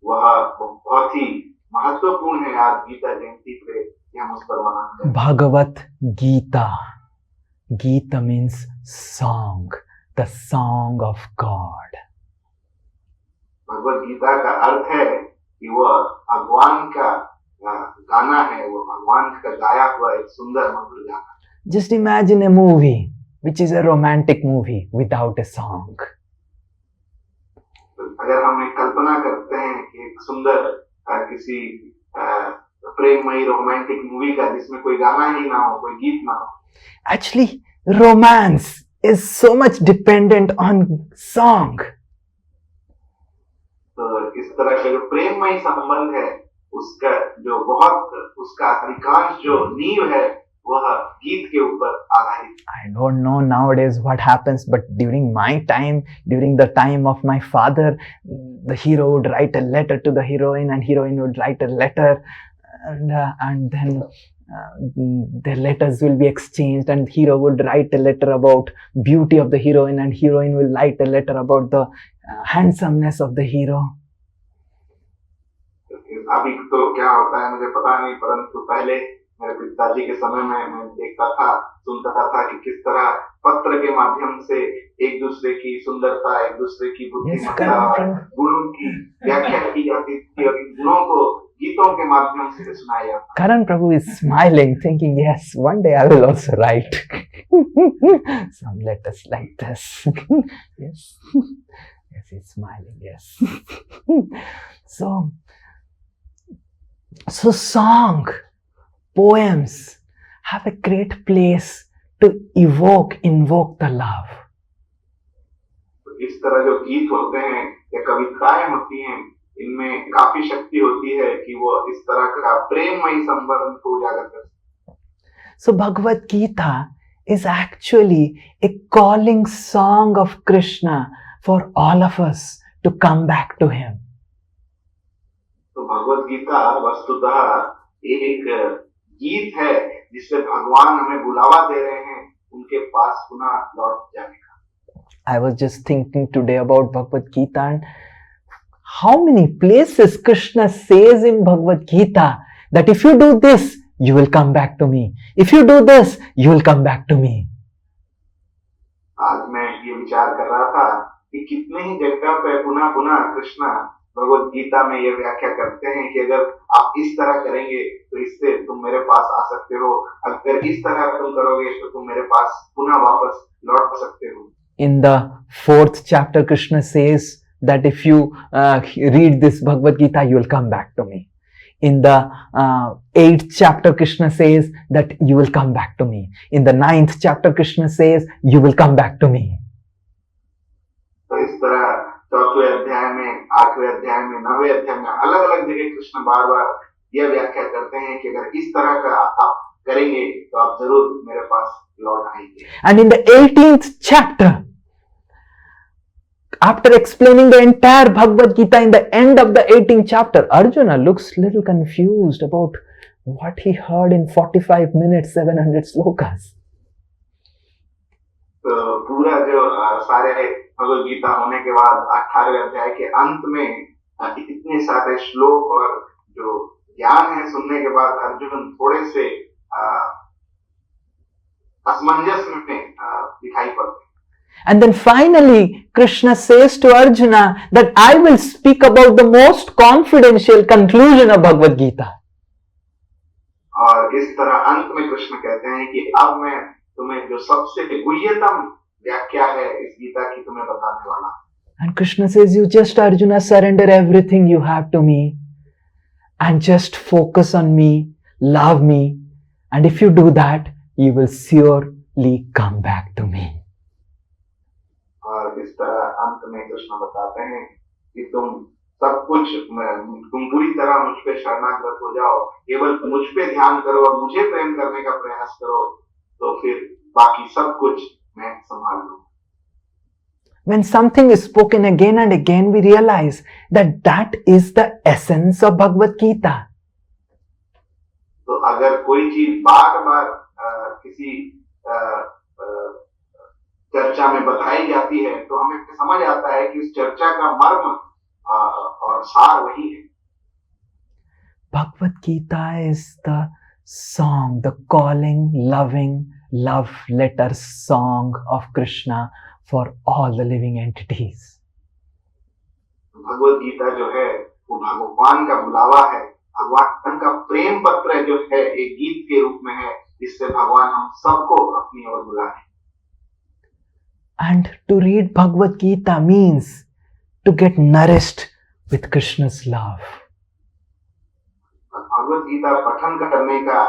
वह बहुत ही महत्वपूर्ण है आज गीता जयंती पे हम उस पर मनाते हैं। Bhagavad Gita. Gita means song, the song of God. Bhagavad Gita का अर्थ है कि वह भगवान का गाना है, वो भगवान का गाया हुआ एक सुंदर मधुर गाना। Just imagine a movie which is a romantic movie without a song. अगर हम एक कल्पना करते हैं कि एक सुंदर किसी प्रेममयी रोमांटिक मूवी का जिसमें कोई गाना ही ना हो, कोई गीत ना हो। Actually, romance is so much dependent on song. तो इस तरह का जो प्रेममयी संबंध है उसका अधिकांश जो नींव है वह गीत के ऊपर आधारित। I don't know nowadays what happens, but during my time, during the time of my father, the hero would write a letter to the heroine and heroine would write a letter, and then the letters will be exchanged and hero would write a letter about beauty of the heroine and heroine will write a letter about the handsomeness of the hero. अभी तो क्या होता है मुझे पता नहीं, परंतु पहले मेरे पिताजी के समय में मैं देखता था, सुनता था कि किस तरह पत्र के माध्यम से एक दूसरे की सुंदरता, एक दूसरे की बुद्धिमत्ता, गुणों की व्याख्या की जाती थी और इन गुणों को गीतों के माध्यम से सुनाया जाता। Karan Prabhu is smiling, thinking, yes, one day I will also write some letters like this. Yes, yes, he's smiling. Yes. So song, poems have a great place to invoke the love. इस तरह जो गीत होते हैं या कविताएं होती हैं, इनमें काफी शक्ति होती है कि वो इस तरह का प्रेममयी संबंध को उजागर कर सके। So Bhagavad Gita is actually a calling song of Krishna for all of us to come back to him. तो भगवद गीता वस्तुतः एक गीत है जिससे भगवान हमें बुलावा दे रहे हैं उनके पास पुनः लौट जाने का। I was just thinking today about Bhagavad Gita and how many places Krishna says in Bhagavad Gita that if you do this, you will come back to me. If you do this, you will come back to me. आज मैं ये विचार कर रहा था कि कितने ही जगह पे पुनः पुनः कृष्णा भगवद गीता में ये व्याख्या करते हैं कि अगर आप इस तरह करेंगे तो इससे तुम मेरे पास आ सकते हो, अगर इस तरह तुम करोगे तो तुम मेरे पास पुनः वापस लौट सकते हो। In the 4th chapter, Krishna says that if you read this Bhagavad Gita, you will come back to me. In the 8th chapter, Krishna says that you will come back to me. In the 9th chapter, Krishna says you will come back to me. तो इस तरह 4वें अध्याय में, 8वें अध्याय में, 9वें अध्याय में अलग अलग जगह कृष्ण बार बार यह व्याख्या करते हैं कि अगर इस तरह का आप करेंगे तो आप जरूर मेरे पास लौट आएंगे। And in the 18th chapter, after explaining the entire Bhagavad Gita, in the end of the 18th chapter, Arjuna looks little confused about what he heard in 45 minutes, 700 slokas. तो पूरा जो सारे भगवद गीता होने के बाद 18वें अध्याय के अंत में इतने सारे श्लोक और जो ज्ञान है सुनने के बाद अर्जुन थोड़े से असमंजस में दिखाई पड़ते। And then finally, Krishna says to Arjuna that I will speak about the most confidential conclusion of Bhagavad Gita. और इस तरह अंत में कृष्ण कहते हैं कि अब मैं तुम्हें जो सबसे गुह्यतम व्याख्या है इस गीता की तुम्हें बताने वाला। And Krishna says, you just, Arjuna, surrender everything you have to me and just focus on me, love me, and if you do that, you will surely come back to me. और इस तरह अंत में कृष्ण बताते हैं कि तुम सब कुछ, तुम पूरी तरह मुझ पे शरणागत हो जाओ, केवल मुझ पे ध्यान करो और मुझे प्रेम करने का प्रयास करो, तो फिर बाकी सब कुछ मैं संभाल लूंगा। When something is spoken again and again, we realize that that is the essence of Bhagavad Gita. तो अगर कोई चीज बार बार किसी अ, अ, चर्चा में बताई जाती है तो हमें समझ आता है कि उस चर्चा का मर्म और सार वही है. Bhagavad Gita is the song, the calling, loving, love letter song of Krishna for all the living entities. Bhagavad Gita जो है वो भगवान का बुलावा है, भगवान का प्रेम पत्र जो है एक गीत के रूप में है, जिससे भगवान हम सबको अपनी ओर बुलाए. And to read Bhagavad Gita means to get nourished with Krishna's love. Bhagavad Gita पठन करने का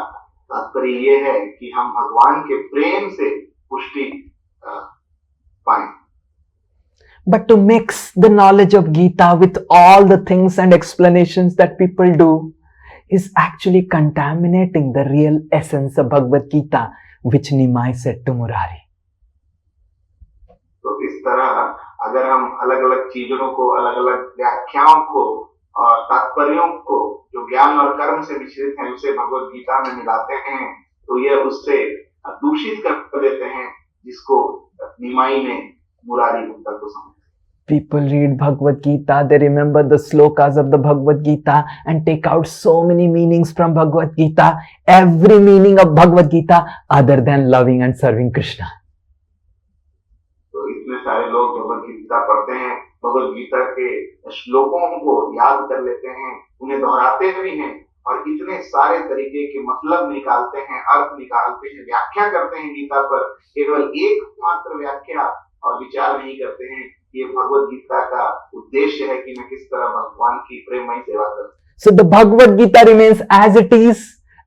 तात्पर्य ये है कि हम भगवान के प्रेम से पुष्टि पाएं. But to mix the knowledge of Gita with all the things and explanations that people do is actually contaminating the real essence of Bhagavad Gita, which Nimai said to Murari. तो इस तरह अगर हम अलग अलग चीजों को, अलग अलग व्याख्याओं को और तात्पर्यों को जो ज्ञान और कर्म से मिश्रित हैं उसे भगवद गीता में मिलाते हैं तो यह उससे दूषित कर देते हैं, जिसको निमाई ने मुरारी गुप्ता को समझा. People read Bhagavad Gita, they remember the slokas of the Bhagavad Gita and take out so many meanings from Bhagavad Gita, every meaning of Bhagavad Gita other than loving and serving Krishna. तो इतने सारे लोग भगवद गीता पढ़ते हैं, भगवद गीता के श्लोकों को याद कर लेते हैं, उन्हें दोहराते भी हैं और इतने सारे तरीके के मतलब निकालते हैं, अर्थ निकालते हैं, व्याख्या करते हैं गीता पर, केवल एकमात्र व्याख्या और विचार नहीं करते हैं. ये भगवद गीता का उद्देश्य है कि मैं किस तरह भगवान की प्रेममयी सेवा करूं. So the Bhagavad Gita remains as it is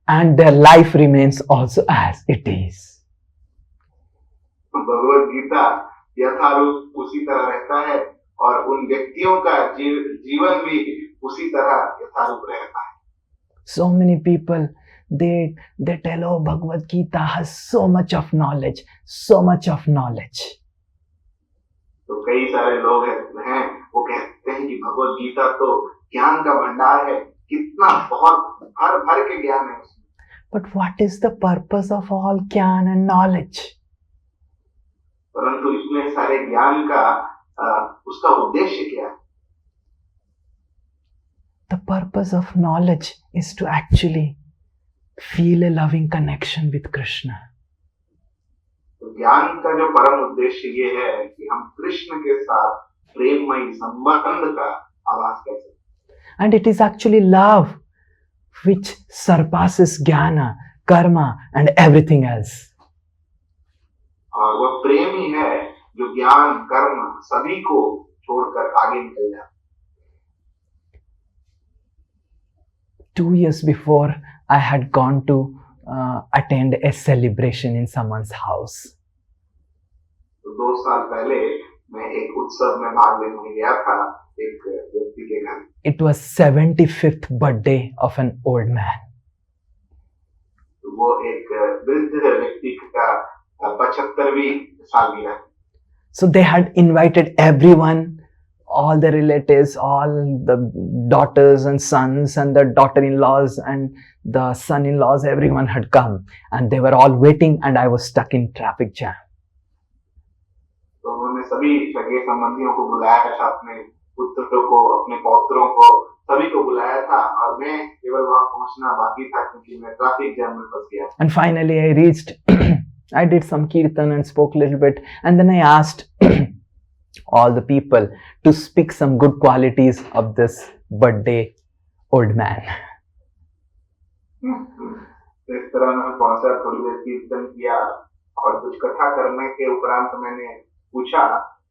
and their life remains also as it is. Bhagavad Gita यथारूप उसी तरह रहता है और उन व्यक्तियों का जीवन भी उसी तरह यथारूप रहता है. So many people, they tell, oh, Bhagavad Gita has so much of knowledge, so much of knowledge. तो कई सारे लोग हैं वो कहते हैं कि भगवद गीता तो ज्ञान का भंडार है, कितना बहुत भर भर के ज्ञान है उसमें. But what is the purpose of all Gyan and knowledge? परंतु इतने सारे ज्ञान का उसका उद्देश्य क्या है? The purpose of knowledge is to actually feel a loving connection with Krishna. तो ज्ञान का जो परम उद्देश्य ये है कि हम कृष्ण के साथ प्रेममयी संबंध का आभास कर सकें. And it is actually love which surpasses jnana, karma and everything else. और वह प्रेम ही है जो ज्ञान, कर्म सभी को छोड़कर आगे निकल जाता. 2 years before, I had gone to attend a celebration in someone's house. तो 2 साल पहले मैं एक उत्सव में भाग लेने गया था एक व्यक्ति के घर. It was 75th birthday of an old man. तो वो एक वृद्ध व्यक्ति का 75वीं सालगिरह. So they had invited everyone, all the relatives, all the daughters and sons and the daughter-in-laws and the son-in-laws, everyone had come and they were all waiting and I was stuck in traffic jam. तो उन्होंने सभी सगे संबंधियों को बुलाया था, अपने पुत्रों को, अपने पौत्रों को, सभी को बुलाया था और मैं केवल वहां पहुंचना बाकी था क्योंकि मैं ट्रैफिक जैम में फंस गया. And finally I reached, I did some kirtan and spoke a little bit and then I asked all the people to speak some good qualities of this birthday old man. इस तरह मैं पहुंचा, थोड़ी देर कीर्तन किया और कुछ कथा करने के उपरांत मैंने पूछा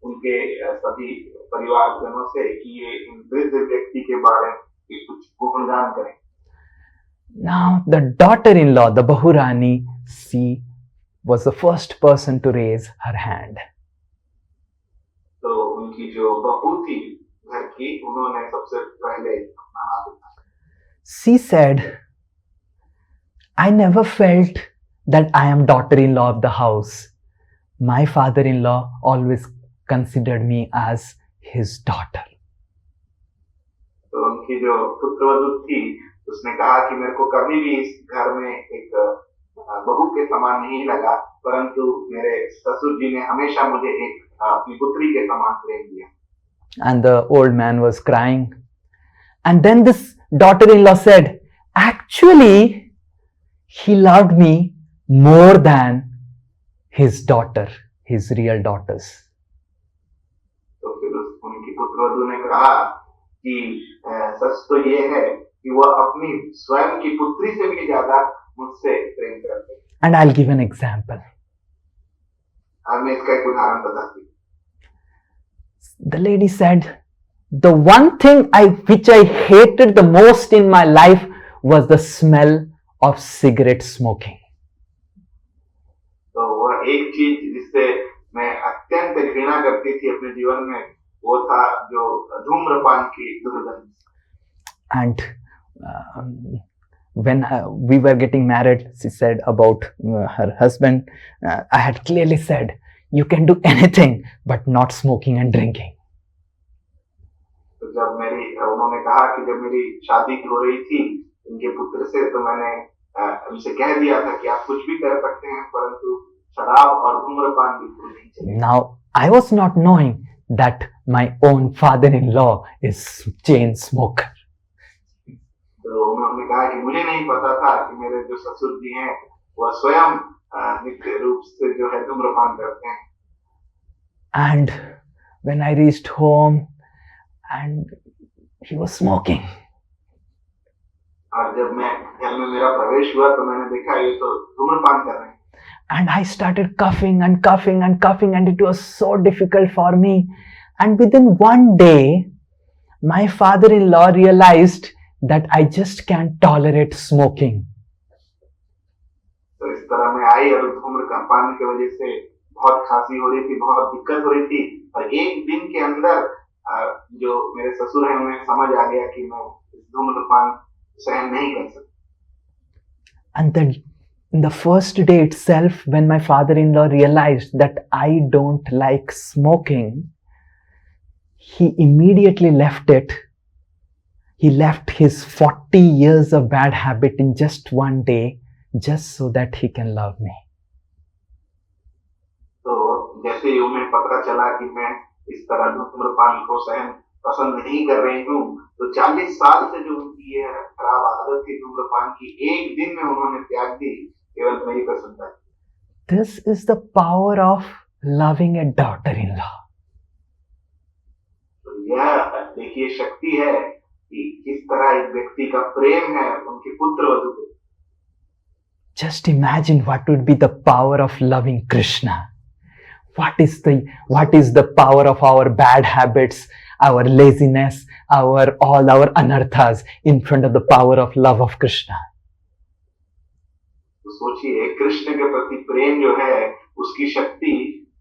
उनके सभी परिवारजनों से कि ये वृद्ध व्यक्ति के बारे में कुछ गुणगान करें. Now the daughter-in-law, the Bahurani, she was the first person to raise her hand. तो उनकी जो बहू थी घर की, उन्होंने सबसे पहले अपना हाथ उठाया. She said, I never felt that I am daughter-in-law of the house. My father-in-law always considered me as his daughter. तो उनकी जो पुत्रवधू थी उसने कहा कि मेरे को कभी भी इस घर में एक बहू के समान नहीं लगा, परंतु मेरे ससुर जी ने हमेशा मुझे एक अपनी पुत्री के समान प्रेम दिया. And the old man was crying. And then this daughter-in-law said, actually, he loved me more than his daughter, his real daughters. तो फिर उनकी पुत्रवधू ने कहा कि सच तो ये है कि वह अपनी स्वयं की पुत्री से भी ज्यादा मुझसे प्रेम करते हैं. And I'll give an example. आज मैं इसका एक उदाहरण बताती हूँ. The lady said, the one thing which I hated the most in my life was the smell of cigarette smoking. तो वह एक चीज जिससे मैं अत्यंत घृणा करती थी अपने जीवन में, वो था जो धूम्रपान की दुर्गंध. And when we were getting married, she said about her husband, I had clearly said, you can do anything but not smoking and drinking. तो जब उन्होंने कहा कि जब मेरी शादी हो रही थी उनके पुत्र से, तो मैंने उनसे कह दिया था कि आप कुछ भी कर सकते हैं, परंतु शराब और धूम्रपान बिल्कुल नहीं चाहिए. Now, I was not knowing that my own father-in-law is chain smoker. तो उन्होंने कहा कि मुझे नहीं पता था कि मेरे जो ससुर जी हैं वह स्वयं नित्य रूप से जो है धूम्रपान करते हैं. And when I reached home and he was smoking. और जब मैं घर में मेरा प्रवेश हुआ तो मैंने देखा ये तो धूम्रपान कर रहे हैं. And I started coughing and coughing and coughing, and it was so difficult for me. And within one day, my father-in-law realized that I just can't tolerate smoking. तो इस तरह मैं आई और धूम्रपान की वजह से बहुत खांसी हो रही थी, बहुत दिक्कत हो रही थी, और एक दिन के अंदर जो मेरे ससुर हैं उन्हें समझ आ गया कि मैं धूम्रपान सहन नहीं कर सकता. And then in the first day itself, when my father-in-law realized that I don't like smoking, he immediately left it. He left his 40 years of bad habit in just one day, just so that he can love me. तो जैसे ही उन्हें पता चला कि मैं इस तरह धूम्रपान को सहन पसंद नहीं कर रही हूँ, तो 40 साल से जो उनकी ये खराब आदत थी धूम्रपान की, एक दिन में उन्होंने त्याग दी केवल मेरी प्रसन्नता. This is the power of loving a daughter-in-law. तो यह देखिए शक्ति है कि किस तरह एक व्यक्ति का प्रेम है उनके पुत्रवधू पे. Just imagine what would be the power of loving Krishna. What is the power of our bad habits, our laziness, all our anarthas in front of the power of love of Krishna. तो सोचिए कृष्ण के प्रति प्रेम जो है उसकी शक्ति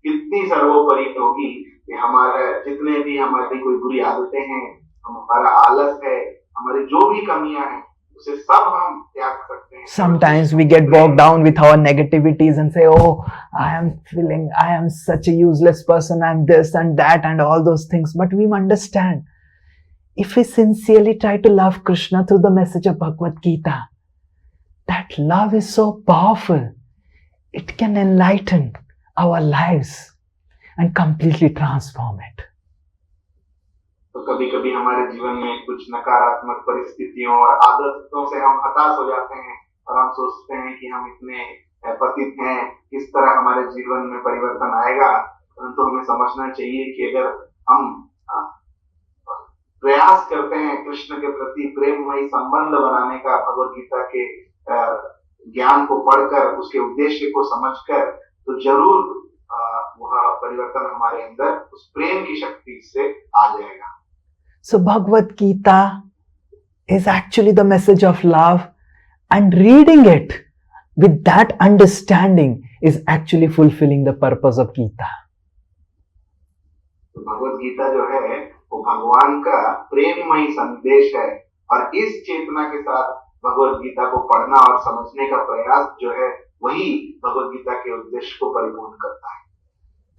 कितनी सर्वोपरि होगी कि हमारे जितने भी हमारी कोई बुरी आदतें हैं, हमारा आलस है, हमारी जो भी कमियां हैं, उसे सब हम त्याग सकते हैं. Sometimes we get bogged down with our negativities and say, oh, I am such a useless person, I'm this and that and all those things. But we understand, if we sincerely try to love Krishna through the message of Bhagavad Gita, that love is so powerful. It can enlighten our lives and completely transform it. तो कभी कभी हमारे जीवन में कुछ नकारात्मक परिस्थितियों और आदतों से हम हताश हो जाते हैं और हम सोचते हैं कि हम इतने पतित हैं, किस तरह हमारे जीवन में परिवर्तन आएगा. परंतु हमें समझना चाहिए कि अगर हम प्रयास करते हैं कृष्ण के प्रति प्रेममयी संबंध बनाने का, भगवद गीता के ज्ञान को पढ़कर उसके उद्देश्य को समझकर, तो जरूर वह परिवर्तन हमारे अंदर उस प्रेम की शक्ति से आ जाएगा. So Bhagavad Gita is actually the message of love, and reading it with that understanding is actually fulfilling the purpose of Gita. तो भगवद गीता जो है वो भगवान का प्रेममयी संदेश है, और इस चेतना के साथ भगवद गीता को पढ़ना और समझने का प्रयास जो है वही भगवद गीता के उद्देश्य को परिपूर्ण करता है.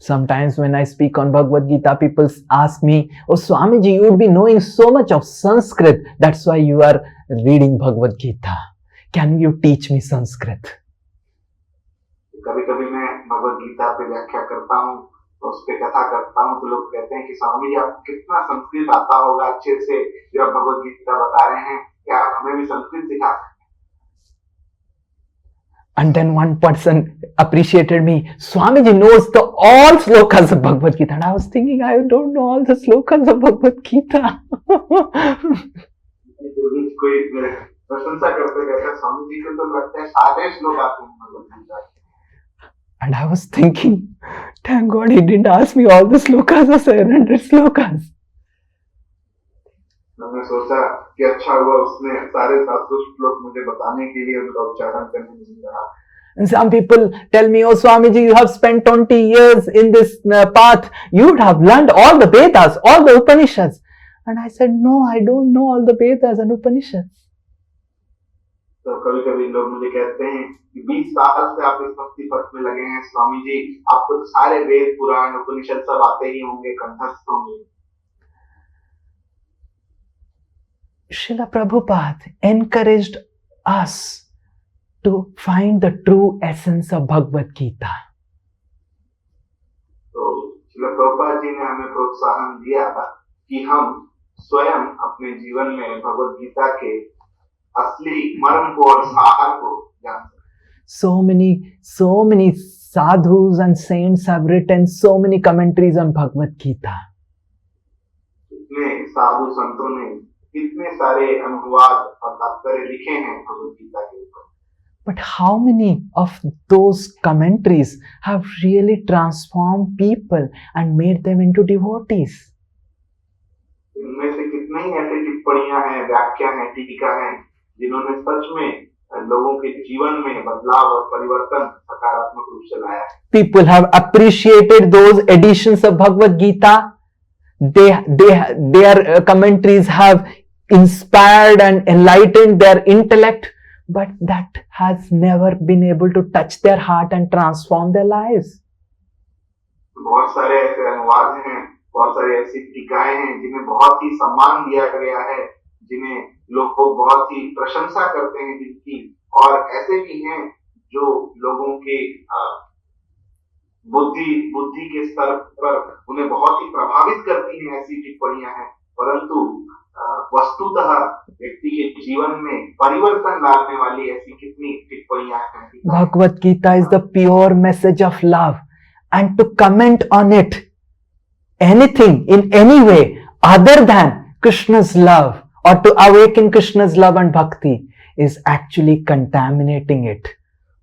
Sometimes when I speak on Bhagavad Gita, people ask me, "Oh Swamiji, you would be knowing so much of Sanskrit. That's why you are reading Bhagavad Gita. Can you teach me Sanskrit?" कभी कभी मैं भगवत गीता पे व्याख्या करता हूँ, तो उस पे कथा करता हूँ, तो लोग कहते हैं कि स्वामी जी आपको कितना संस्कृत आता होगा अच्छे से, जो आप भगवत गीता बता रहे हैं, क्या आप हमें भी संस्कृत सिखा सकते हैं? And then one person appreciated me. Swamiji knows the all slokas of Bhagavad Gita. And I was thinking, I don't know all the slokas of Bhagavad Gita. कोई मेरे प्रशंसा करते कहते स्वामी जी को तो लगता है सारे श्लोक आते हैं भगवत गीता के। And I was thinking, thank God he didn't ask me all the slokas or 700 slokas. मैंने सोचा कि अच्छा हुआ उसने सारे 700 श्लोक मुझे बताने के लिए उनका उच्चारण करने नहीं दिया। And some people tell me, "Oh Swamiji, you have spent 20 years in this path. You would have learned all the Vedas, all the Upanishads." And I said, "No, I don't know all the Vedas and Upanishads." तो कभी कभी लोग मुझे कहते हैं कि 20 साल से आप इस भक्ति पथ में लगे हैं स्वामी जी, आपको तो सारे वेद पुराण उपनिषद सब आते ही होंगे, कंठस्थ होंगे। Srila Prabhupada encouraged us to find the true essence of Bhagavad Gita. तो श्रील प्रभुपाद जी ने हमें प्रोत्साहन दिया कि हम स्वयं अपने जीवन में भगवद गीता के असली मर्म को और सार को जान सकें। So many sadhus and saints have written so many commentaries on Bhagavad Gita. इतने साधु संतों ने इतने सारे अनुवाद और तात्पर्य लिखे हैं भगवद गीता के ऊपर। But how many of those commentaries have really transformed people and made them into devotees? इनमें से कितने ही ऐसे टिप्पणियां हैं, व्याख्या हैं, टीका हैं, जिन्होंने सच में लोगों के जीवन में बदलाव और परिवर्तन सकारात्मक रूप से लाया है। People have appreciated those editions of Bhagavad Gita. Their commentaries have inspired and enlightened their intellect, but that has never been able to touch their heart and transform their lives. बहुत सारे ऐसे अनुवाद हैं, बहुत सारी ऐसी टीकाएं हैं जिन्हें बहुत ही सम्मान दिया गया है, जिन्हें लोग बहुत ही प्रशंसा करते हैं जिनकी, और ऐसे भी हैं जो लोगों के बुद्धि के स्तर पर उन्हें बहुत ही प्रभावित करती हैं। ऐसी टिप्पणियां हैं, परंतु वस्तुतः व्यक्ति के जीवन में परिवर्तन लाने वाली ऐसी कितनी टिप्पणियां हैं। Bhagavad Gita is the pure message of love, and to comment on it anything in any way other than Krishna's love or to awaken Krishna's love and bhakti is actually contaminating it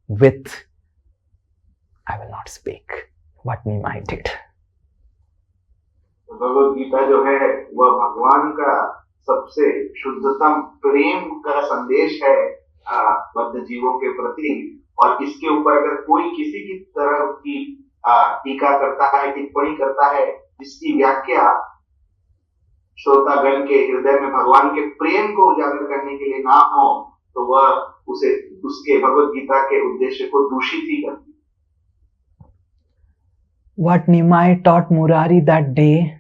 with, I will not speak what Nimai did. Bhagavad Gita जो है वह भगवान का सबसे शुद्धतम प्रेम का संदेश है बद्ध जीवों के प्रति, और इसके ऊपर अगर कोई किसी की तरह की टीका करता है, टिप्पणी करता है, जिसकी व्याख्या श्रोतागण के हृदय में भगवान के प्रेम को उजागर करने के लिए ना हो, तो वह उसके भगवद गीता के उद्देश्य को दूषित ही करती है। What Nimai taught Murari that day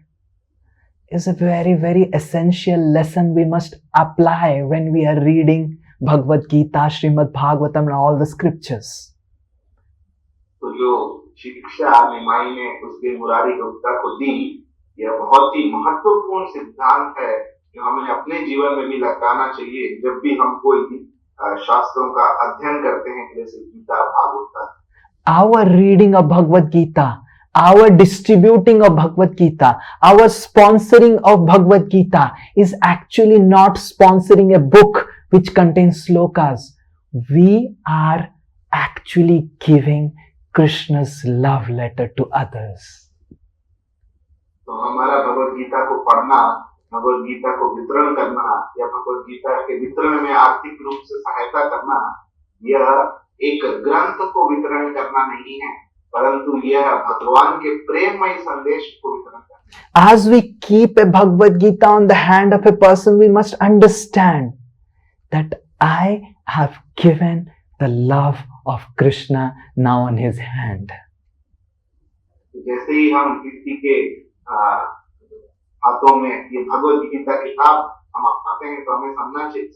is a very, very essential lesson we must apply when we are reading Bhagavad Gita, Srimad Bhagavatam and all the scriptures. तो जो शिक्षा निमाई ने उस दिन मुरारी गुप्ता को दी, यह बहुत ही महत्वपूर्ण सिद्धांत है जो हमें अपने जीवन में भी लगाना चाहिए जब भी हम कोई शास्त्रों का अध्ययन करते हैं, जैसे Gita Bhagavat. Our reading of Bhagavad Gita, our distributing of Bhagavad Gita, our sponsoring of Bhagavad Gita is actually not sponsoring a book which contains slokas. We are actually giving Krishna's love letter to others. तो हमारा भगवद गीता को पढ़ना, भगवद गीता को वितरण करना या भगवद गीता के वितरण में आर्थिक रूप से सहायता करना, यह एक ग्रंथ को वितरण करना नहीं है, परंतु यह भगवान के प्रेममय संदेश को वितरण करना। As we keep a Bhagavad Gita on the hand of a person, we must understand that I have given the love of Krishna now on his hand. जैसे ही हम किसी के हाथों में ये भगवत गीता किताब हम आते हैं तो हमें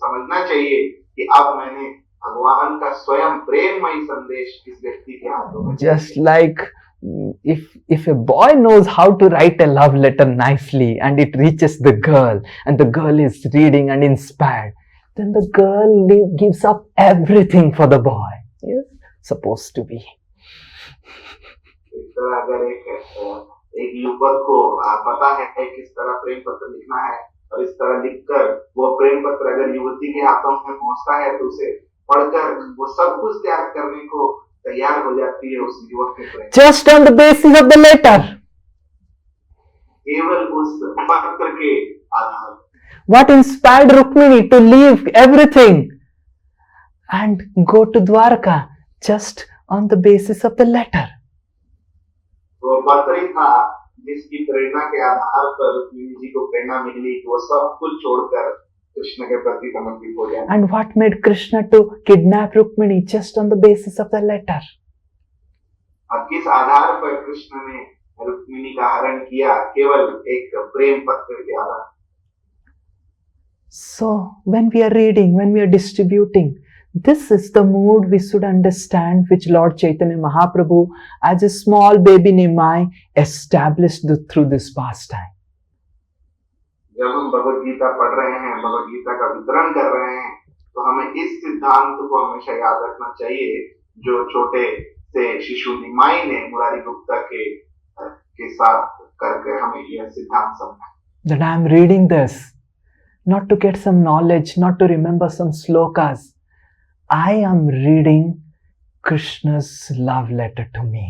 समझना चाहिए कि अब मैंने भगवान का स्वयं प्रेममयी संदेश इस व्यक्ति के हाथों में Just like if a boy knows how to write a love letter nicely and it reaches the girl and the girl is reading and inspired, then the girl gives up everything for the boy. Yes, supposed to be. इस तरह अगर एक युवक को पता है किस तरह प्रेम पत्र लिखना है और इस तरह लिखकर वो प्रेम पत्र अगर युवती के हाथों में पहुंचता है तो उसे पढ़कर वो सब कुछ त्याग करने को तैयार हो जाती है उस युवक के प्रेम, Just on the basis of the letter. केवल उस पत्र के आधार पर. What inspired Rukmini to leave everything and go to Dwarka just on the basis of the letter? वो पत्र ही था जिसकी प्रेरणा के आधार पर रुक्मिणी जी को प्रेरणा मिली कि वो सब कुछ छोड़कर कृष्ण के प्रति समर्पित हो जाए. And what made Krishna to kidnap Rukmini just on the basis of the letter? और किस आधार पर कृष्ण ने रुक्मिणी का हरण किया? केवल एक प्रेम पत्र के आधार. So when we are reading, when we are distributing, this is the mood we should understand, which Lord Chaitanya Mahaprabhu as a small baby Nimai established through this pastime. जब हम भगवत गीता पढ़ रहे हैं, भगवत गीता का वितरण कर रहे हैं, तो हमें इस सिद्धांत को हमेशा याद रखना चाहिए जो छोटे से शिशु निमाई ने मुरारी गुप्ता के साथ करके हमें यह सिद्धांत समझा. That I am reading this not to get some knowledge, not to remember some slokas. I am reading Krishna's love letter to me.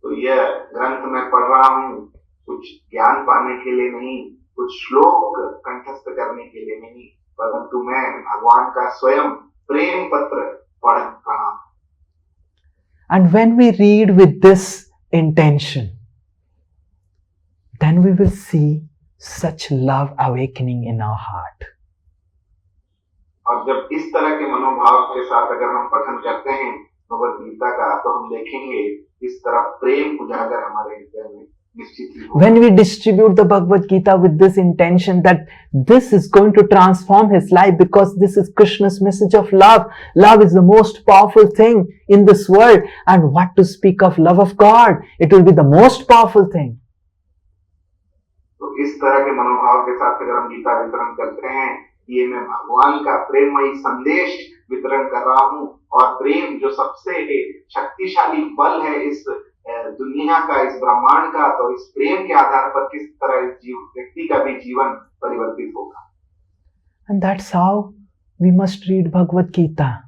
तो यह ग्रंथ मैं पढ़ रहा हूँ कुछ ज्ञान पाने के लिए नहीं, कुछ श्लोक कंठस्थ करने के लिए नहीं, परंतु मैं भगवान का स्वयं प्रेम पत्र पढ़ रहा हूँ. And when we read with this intention, then we will see such love awakening in our heart. और जब इस तरह के मनोभाव के साथ अगर हम पठन करते हैं भगवत गीता का तो हम देखेंगे इस तरह प्रेम उजागर हमारे हृदय में निश्चित ही होगा. When we distribute the Bhagavad Gita with this intention that this is going to transform his life because this is Krishna's message of love. Love is the most powerful thing in this world, and what to speak of love of God, it will be the most powerful thing. तो इस तरह के मनोभाव के साथ अगर हम गीता वितरण करते हैं, ये मैं भगवान का प्रेममयी संदेश वितरण कर रहा हूँ और प्रेम जो सबसे शक्तिशाली बल है इस दुनिया का, इस ब्रह्मांड का, तो इस प्रेम के आधार पर किस तरह इस व्यक्ति का भी जीवन परिवर्तित होगा. And that's how we must read Bhagavad Gita.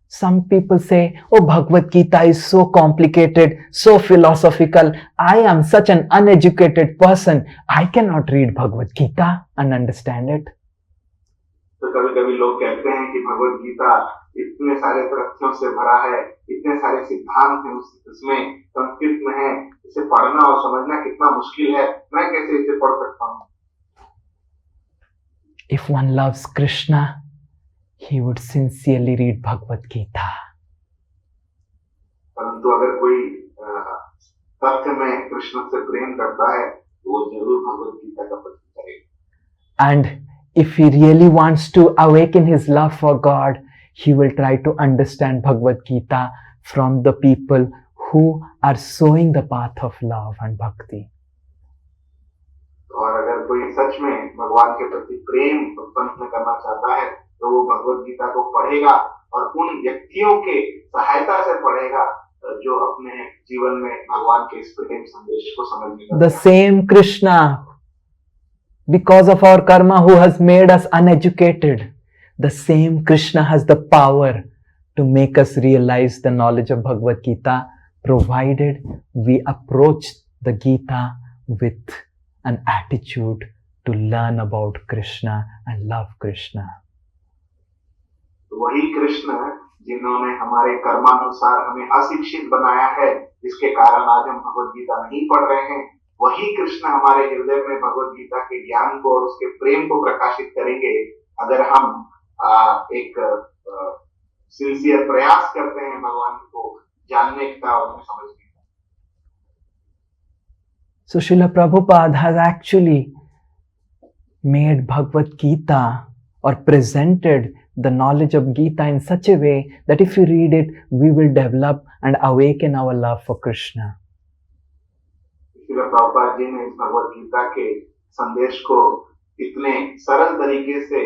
Some people say, oh, Bhagavad Gita is so complicated, so philosophical. I am such an uneducated person. I cannot read Bhagavad Gita and understand it. तो कभी कभी लोग कहते हैं कि भगवत गीता इतने सारे तथ्यों से भरा है, इतने सारे सिद्धांत हैं उसमें, संस्कृत में है, इसे पढ़ना और समझना कितना मुश्किल है, मैं कैसे इसे पढ़ सकता हूँ. If one loves Krishna, he would sincerely read Bhagavad Gita. परंतु अगर कोई तथ्य में कृष्ण से प्रेम करता है तो वो जरूर भगवत गीता का पठन करेगा. And if he really wants to awaken his love for God, he will try to understand Bhagavad Gita from the people who are sowing the path of love and bhakti. और अगर कोई सच में भगवान के प्रति प्रेम उत्पन्न करना चाहता है तो वो भगवत गीता को पढ़ेगा और उन व्यक्तियों के सहायता से पढ़ेगा जो अपने जीवन में भगवान के इस प्रेम संदेश को समझने का. The same Krishna, because of our karma, who has made us uneducated, the same Krishna has the power to make us realize the knowledge of Bhagavad Gita, provided we approach the Gita with an attitude to learn about Krishna and love Krishna. वही कृष्ण जिन्होंने हमारे कर्मानुसार हमें अशिक्षित बनाया है, जिसके कारण आज हम भगवत गीता नहीं पढ़ रहे हैं, वही कृष्ण हमारे हृदय में भगवत गीता के ज्ञान को और उसके प्रेम को प्रकाशित करेंगे अगर हम एक सिंसियर प्रयास करते हैं भगवान को जानने का और उन्हें समझने का. So Srila Prabhupada has actually made Bhagavad Gita or presented the knowledge of Gita in such a way that if we read it, we will develop and awaken our love for Krishna. Srila Prabhupada ji ने इस भगवत गीता के संदेश को इतने सरल तरीके से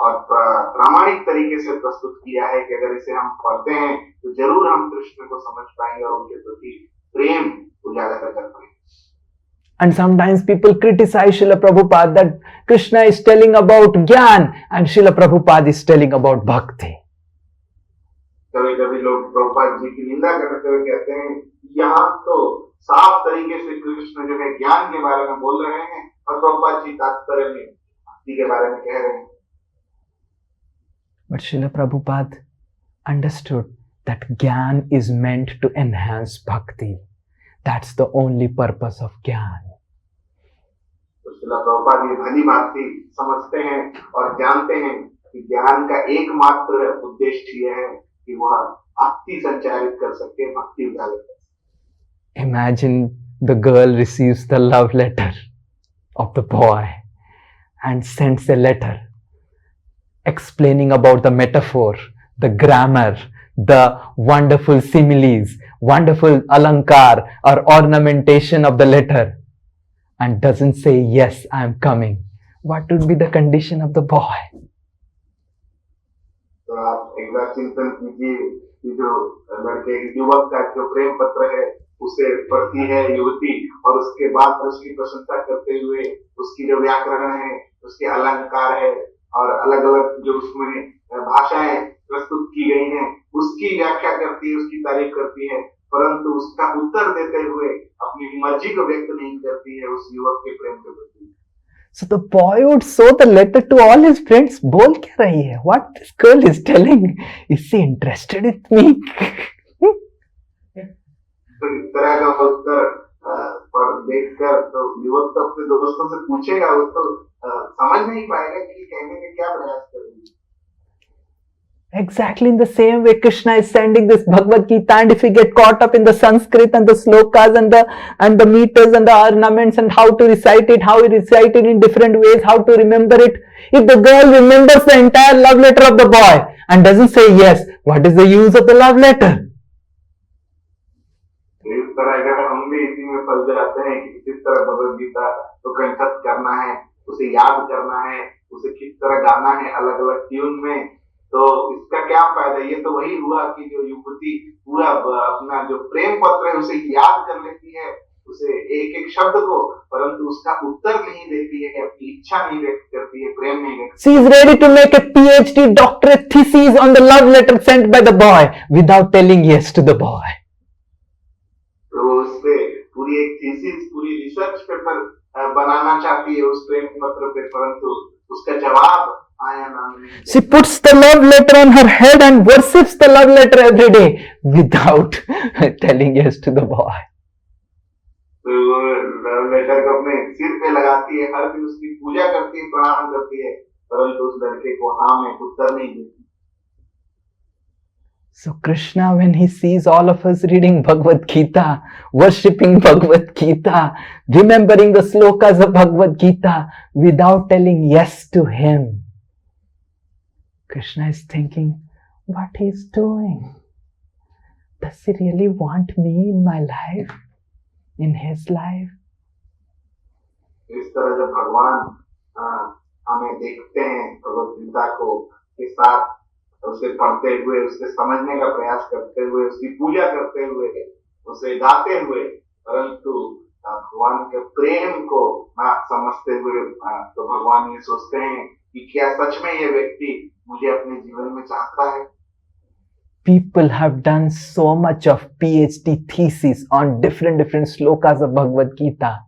और प्रामाणिक तरीके से प्रस्तुत किया है कि अगर इसे हम पढ़ते हैं तो जरूर हम कृष्ण को समझ पाएंगे और उनके प्रति प्रेम उजागर कर पाएंगे. And sometimes people criticize Srila Prabhupada that Krishna is telling about Gyan and Srila Prabhupada is telling about Bhakti. कभी कभी लोग प्रभुपाद जी की निंदा करते हुए कहते हैं यहाँ तो साफ तरीके से कृष्ण जो है ज्ञान के बारे में बोल रहे हैं और प्रभुपाद जी तात्पर्य में भक्ति के बारे में कह रहे हैं. But Srila Prabhupada understood that Gyan is meant to enhance Bhakti. That's the only purpose of Gyan. तो श्रील प्रभुपाद ये भली भांति समझते हैं और जानते हैं कि ज्ञान का एकमात्र उद्देश्य यह है कि वह भक्ति संचारित कर सके, भक्ति उजागर कर सके. Imagine the girl receives the love letter of the boy and sends a letter explaining about the metaphor, the grammar, the wonderful similes, wonderful alankar or ornamentation of the letter, and doesn't say, yes, I am coming. What would be the condition of the boy? तो आप एक बार चिंतन कीजिए कि जो लड़के युवक का जो प्रेम पत्र है उसे पढ़ती है युवती और उसके बाद उसकी प्रशंसा करते हुए उसकी जो व्याकरण है, उसके अलंकार है और अलग अलग जो उसमें भाषाएं प्रस्तुत की गई हैं उसकी व्याख्या करती है, उसकी तारीफ करती है, परंतु उसका उत्तर देते हुए अपनी मर्जी को व्यक्त नहीं करती है उस युवक के प्रेम के प्रति. So the boy would show the letter to all his friends. बोल क्या रही है? What this girl is telling? Is she interested in me? तो इस तरह का उत्तर देखकर तो युवक तो अपने दोस्तों से पूछेगा, वो तो समझ नहीं पाएगा कि कहने का क्या प्रयास कर रही है. Exactly in the same way Krishna is sending this Bhagavad Gita, and if we get caught up in the Sanskrit and the slokas and the meters and the ornaments and how to recite it, how we recite it in different ways, how to remember it. If the girl remembers the entire love letter of the boy and doesn't say yes, what is the use of the love letter? इस तरह अगर हम भी इसी में फंस जाते हैं कि किस तरह भगवद गीता को कंठस्थ करना है, उसे याद करना है, उसे किस तरह गाना है अलग अलग ट्यून में, तो इसका क्या फायदा. ये तो वही हुआ कि जो युवती पूरा अपना जो प्रेम पत्र है उसे याद कर लेती है, उसे एक एक शब्द को, परंतु उसका उत्तर नहीं देती है, अपनी इच्छा नहीं व्यक्त करती है, प्रेम नहीं व्यक्त. She is ready to make a PhD doctorate thesis on the love letter sent by the boy without telling yes to the boy. तो उससे पूरी एक थीसिस, पूरी रिसर्च पेपर बनाना चाहती है उस प्रेम पत्र पे, परंतु उसका जवाब आया ना. She puts the love letter on her head and worships the love letter every day without telling yes to the boy. तो लव लेटर को अपने सिर पे लगाती है, हर दिन उसकी पूजा करती है, प्रणाम करती है, परंतु उस लड़के को हाँ में उत्तर नहीं देती. So Krishna, when he sees all of us reading Bhagavad Gita, worshipping Bhagavad Gita, remembering the slokas of Bhagavad Gita without telling yes to him, Krishna is thinking, what he is doing? Does he really want me in my life, in his life? इस तरह जब भगवान हमें देखते हैं भगवद गीता को के साथ, उसे पढ़ते हुए, उसे समझने का प्रयास करते हुए, उसकी पूजा करते हुए, उसे गाते हुए, परंतु भगवान के प्रेम को ना समझते हुए, तो भगवान ये सोचते हैं कि क्या सच में ये व्यक्ति मुझे अपने जीवन में चाहता है. People have done so much of PhD thesis on different slokas of Bhagavad Gita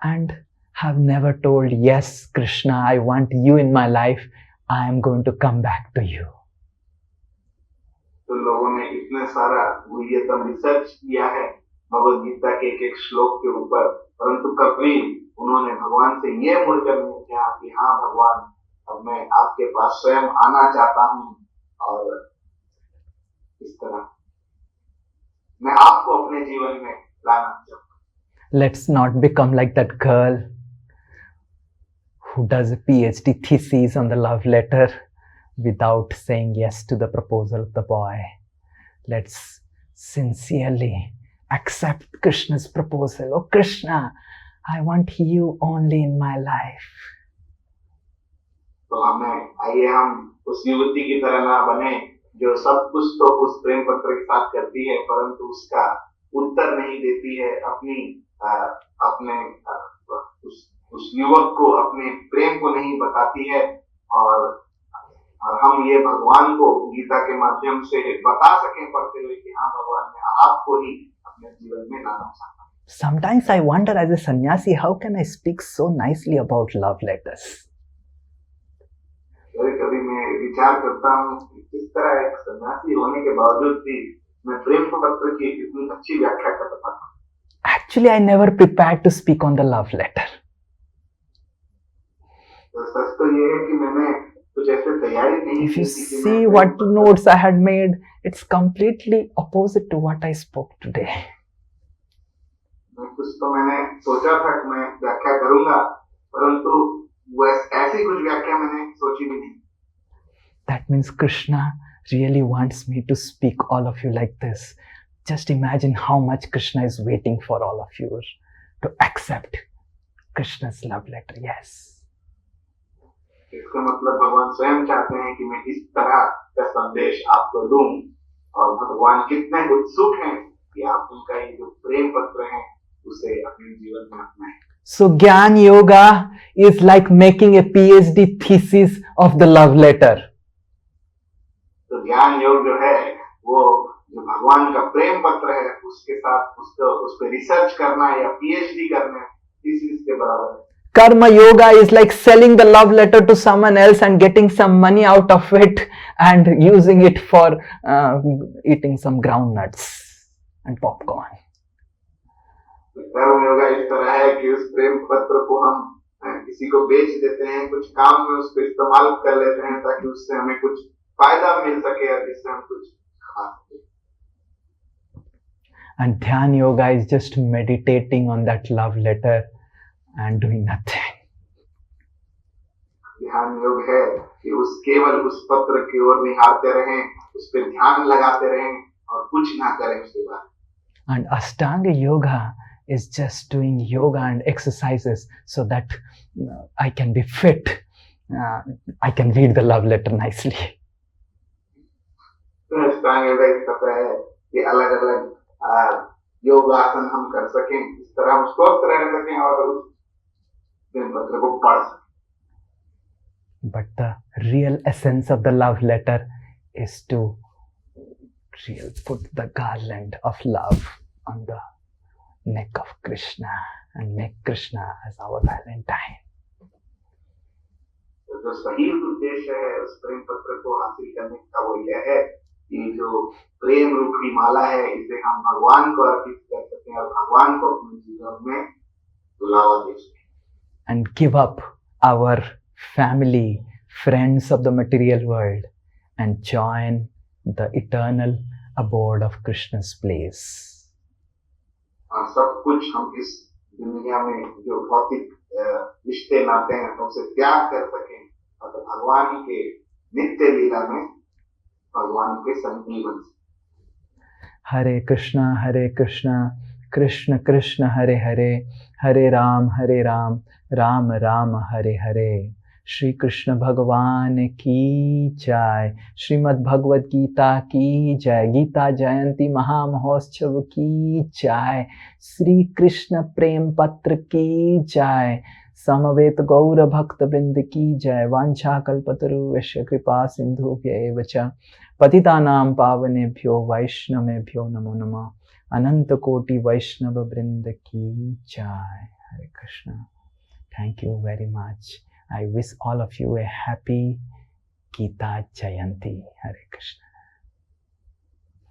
and have never told, yes, Krishna, I want you in my life. I am going to come back to you. तो लोगों ने इतने सारा गुह्यतम research किया है भगवद गीता के एक एक श्लोक के ऊपर, परंतु कभी उन्होंने भगवान से ये मुड़कर नहीं कहा कि हाँ भगवान, अब मैं आपके पास स्वयं आना चाहता हूँ और इस तरह मैं आपको अपने जीवन में लाना चाहता हूँ. Let's not become like that girl who does a PhD thesis on the love letter without saying yes to the proposal of the boy. Let's sincerely accept Krishna's proposal. Oh Krishna, I want you only in my life. तो आइए हम उस युवती की तरह ना बने जो सब कुछ तो उस प्रेम पत्र के साथ करती है परंतु उसका उत्तर नहीं देती है, अपने उस युवक को अपने प्रेम को नहीं बताती है, और हम ये भगवान को गीता के माध्यम से बता सकें पढ़ते हुए कि हाँ भगवान मैं आपको ही अपने जीवन में लाना चाहता हूँ. Sometimes I wonder as a sannyasi, how can I speak so nicely about love letters? कभी मैं विचार करता हूँ कि किस तरह एक सन्यासी होने के बावजूद भी मैं प्रेम पत्र की इतनी अच्छी व्याख्या कर सकता हूँ. Actually, I never prepared to speak on the love letter. तो सच तो ये है कि मैंने कुछ ऐसे तैयारी नहीं If की you थी कि see मैं what notes I had made, it's completely opposite to what I spoke today. कुछ तो मैंने सोचा था कि मैं व्याख्या करूंगा, परंतु ऐसी कुछ व्याख्या मैंने सोची भी नहीं. That means Krishna really wants me to speak all of you like this. Just imagine how much Krishna is waiting for all of you to accept Krishna's love letter. Yes. इसका मतलब भगवान स्वयं चाहते हैं कि मैं इस तरह का संदेश आपको दूं, और भगवान कितने उत्सुक हैं कि आप उनका ये जो प्रेम पत्र है उसे अपने जीवन में अपनाएं. So Gyan Yoga is like making a PhD thesis of the love letter. तो ज्ञान योग जो है वो जो भगवान का प्रेम पत्र है उसके साथ उस पे रिसर्च करना या पीएचडी करना इसके बराबर है. Karma Yoga is like selling the love letter to someone else and getting some money out of it and using it for eating some groundnuts and popcorn. कर्म योगा इस तरह है कि उस प्रेम पत्र को हम किसी को बेच देते हैं, कुछ काम में उसको इस्तेमाल कर लेते हैं ताकि उससे हमें कुछ फायदा मिल सके और जिससे हम कुछ खा सके. And Dhyan Yoga is just meditating on that love letter and doing nothing. ध्यान योग है कि केवल उस पत्र की ओर निहारते रहें, उस पर ध्यान लगाते रहें और कुछ ना करें उसके बाद. And Ashtanga Yoga is just doing yoga and exercises so that I can be fit. I can read the love letter nicely. अष्टांग योगा इस तरह है कि अलग अलग योगासन हम कर सकें, इस तरह हम स्वस्थ रह सकें और उस पत्र को पढ़ सकें. But the real essence of the love letter is to put the garland of love on the neck of Krishna and make Krishna as our Valentine. जो सही उद्देश्य है उस प्रेम पत्र को हासिल करने का वो यह है कि जो प्रेम रूपी माला है इसे हम भगवान को अर्पित कर सकें और भगवान को अपने जीवन में बुलावा दे सकें. And give up our family, friends of the material world and join the eternal abode of Krishna's place. और सब कुछ हम इस दुनिया में जो भौतिक रिश्ते नाते हैं उनसे त्याग कर सकें और भगवान के नित्य लीला में भगवान के संगी बन सकें. Hare Krishna, Krishna Krishna, Hare Hare, Hare Ram, Ram Ram, Hare Hare. Shri Krishna भगवान की जय. श्रीमद् भगवद गीता की जय. गीता जयंती महामहोत्सव की जय. श्री कृष्ण प्रेम पत्र की जय. समवेत गौर भक्त वृंद की जय. वांछा कल्पतरुभ्यश्च कृपा सिंधुभ्यैव च पतितानां पावनेभ्यो वैष्णवेभ्यो नमो नमः. अनंत कोटि वैष्णव वृंद की जय. हरे Krishna. Thank you very much. I wish all of you a happy Gita Jayanti. Hare Krishna.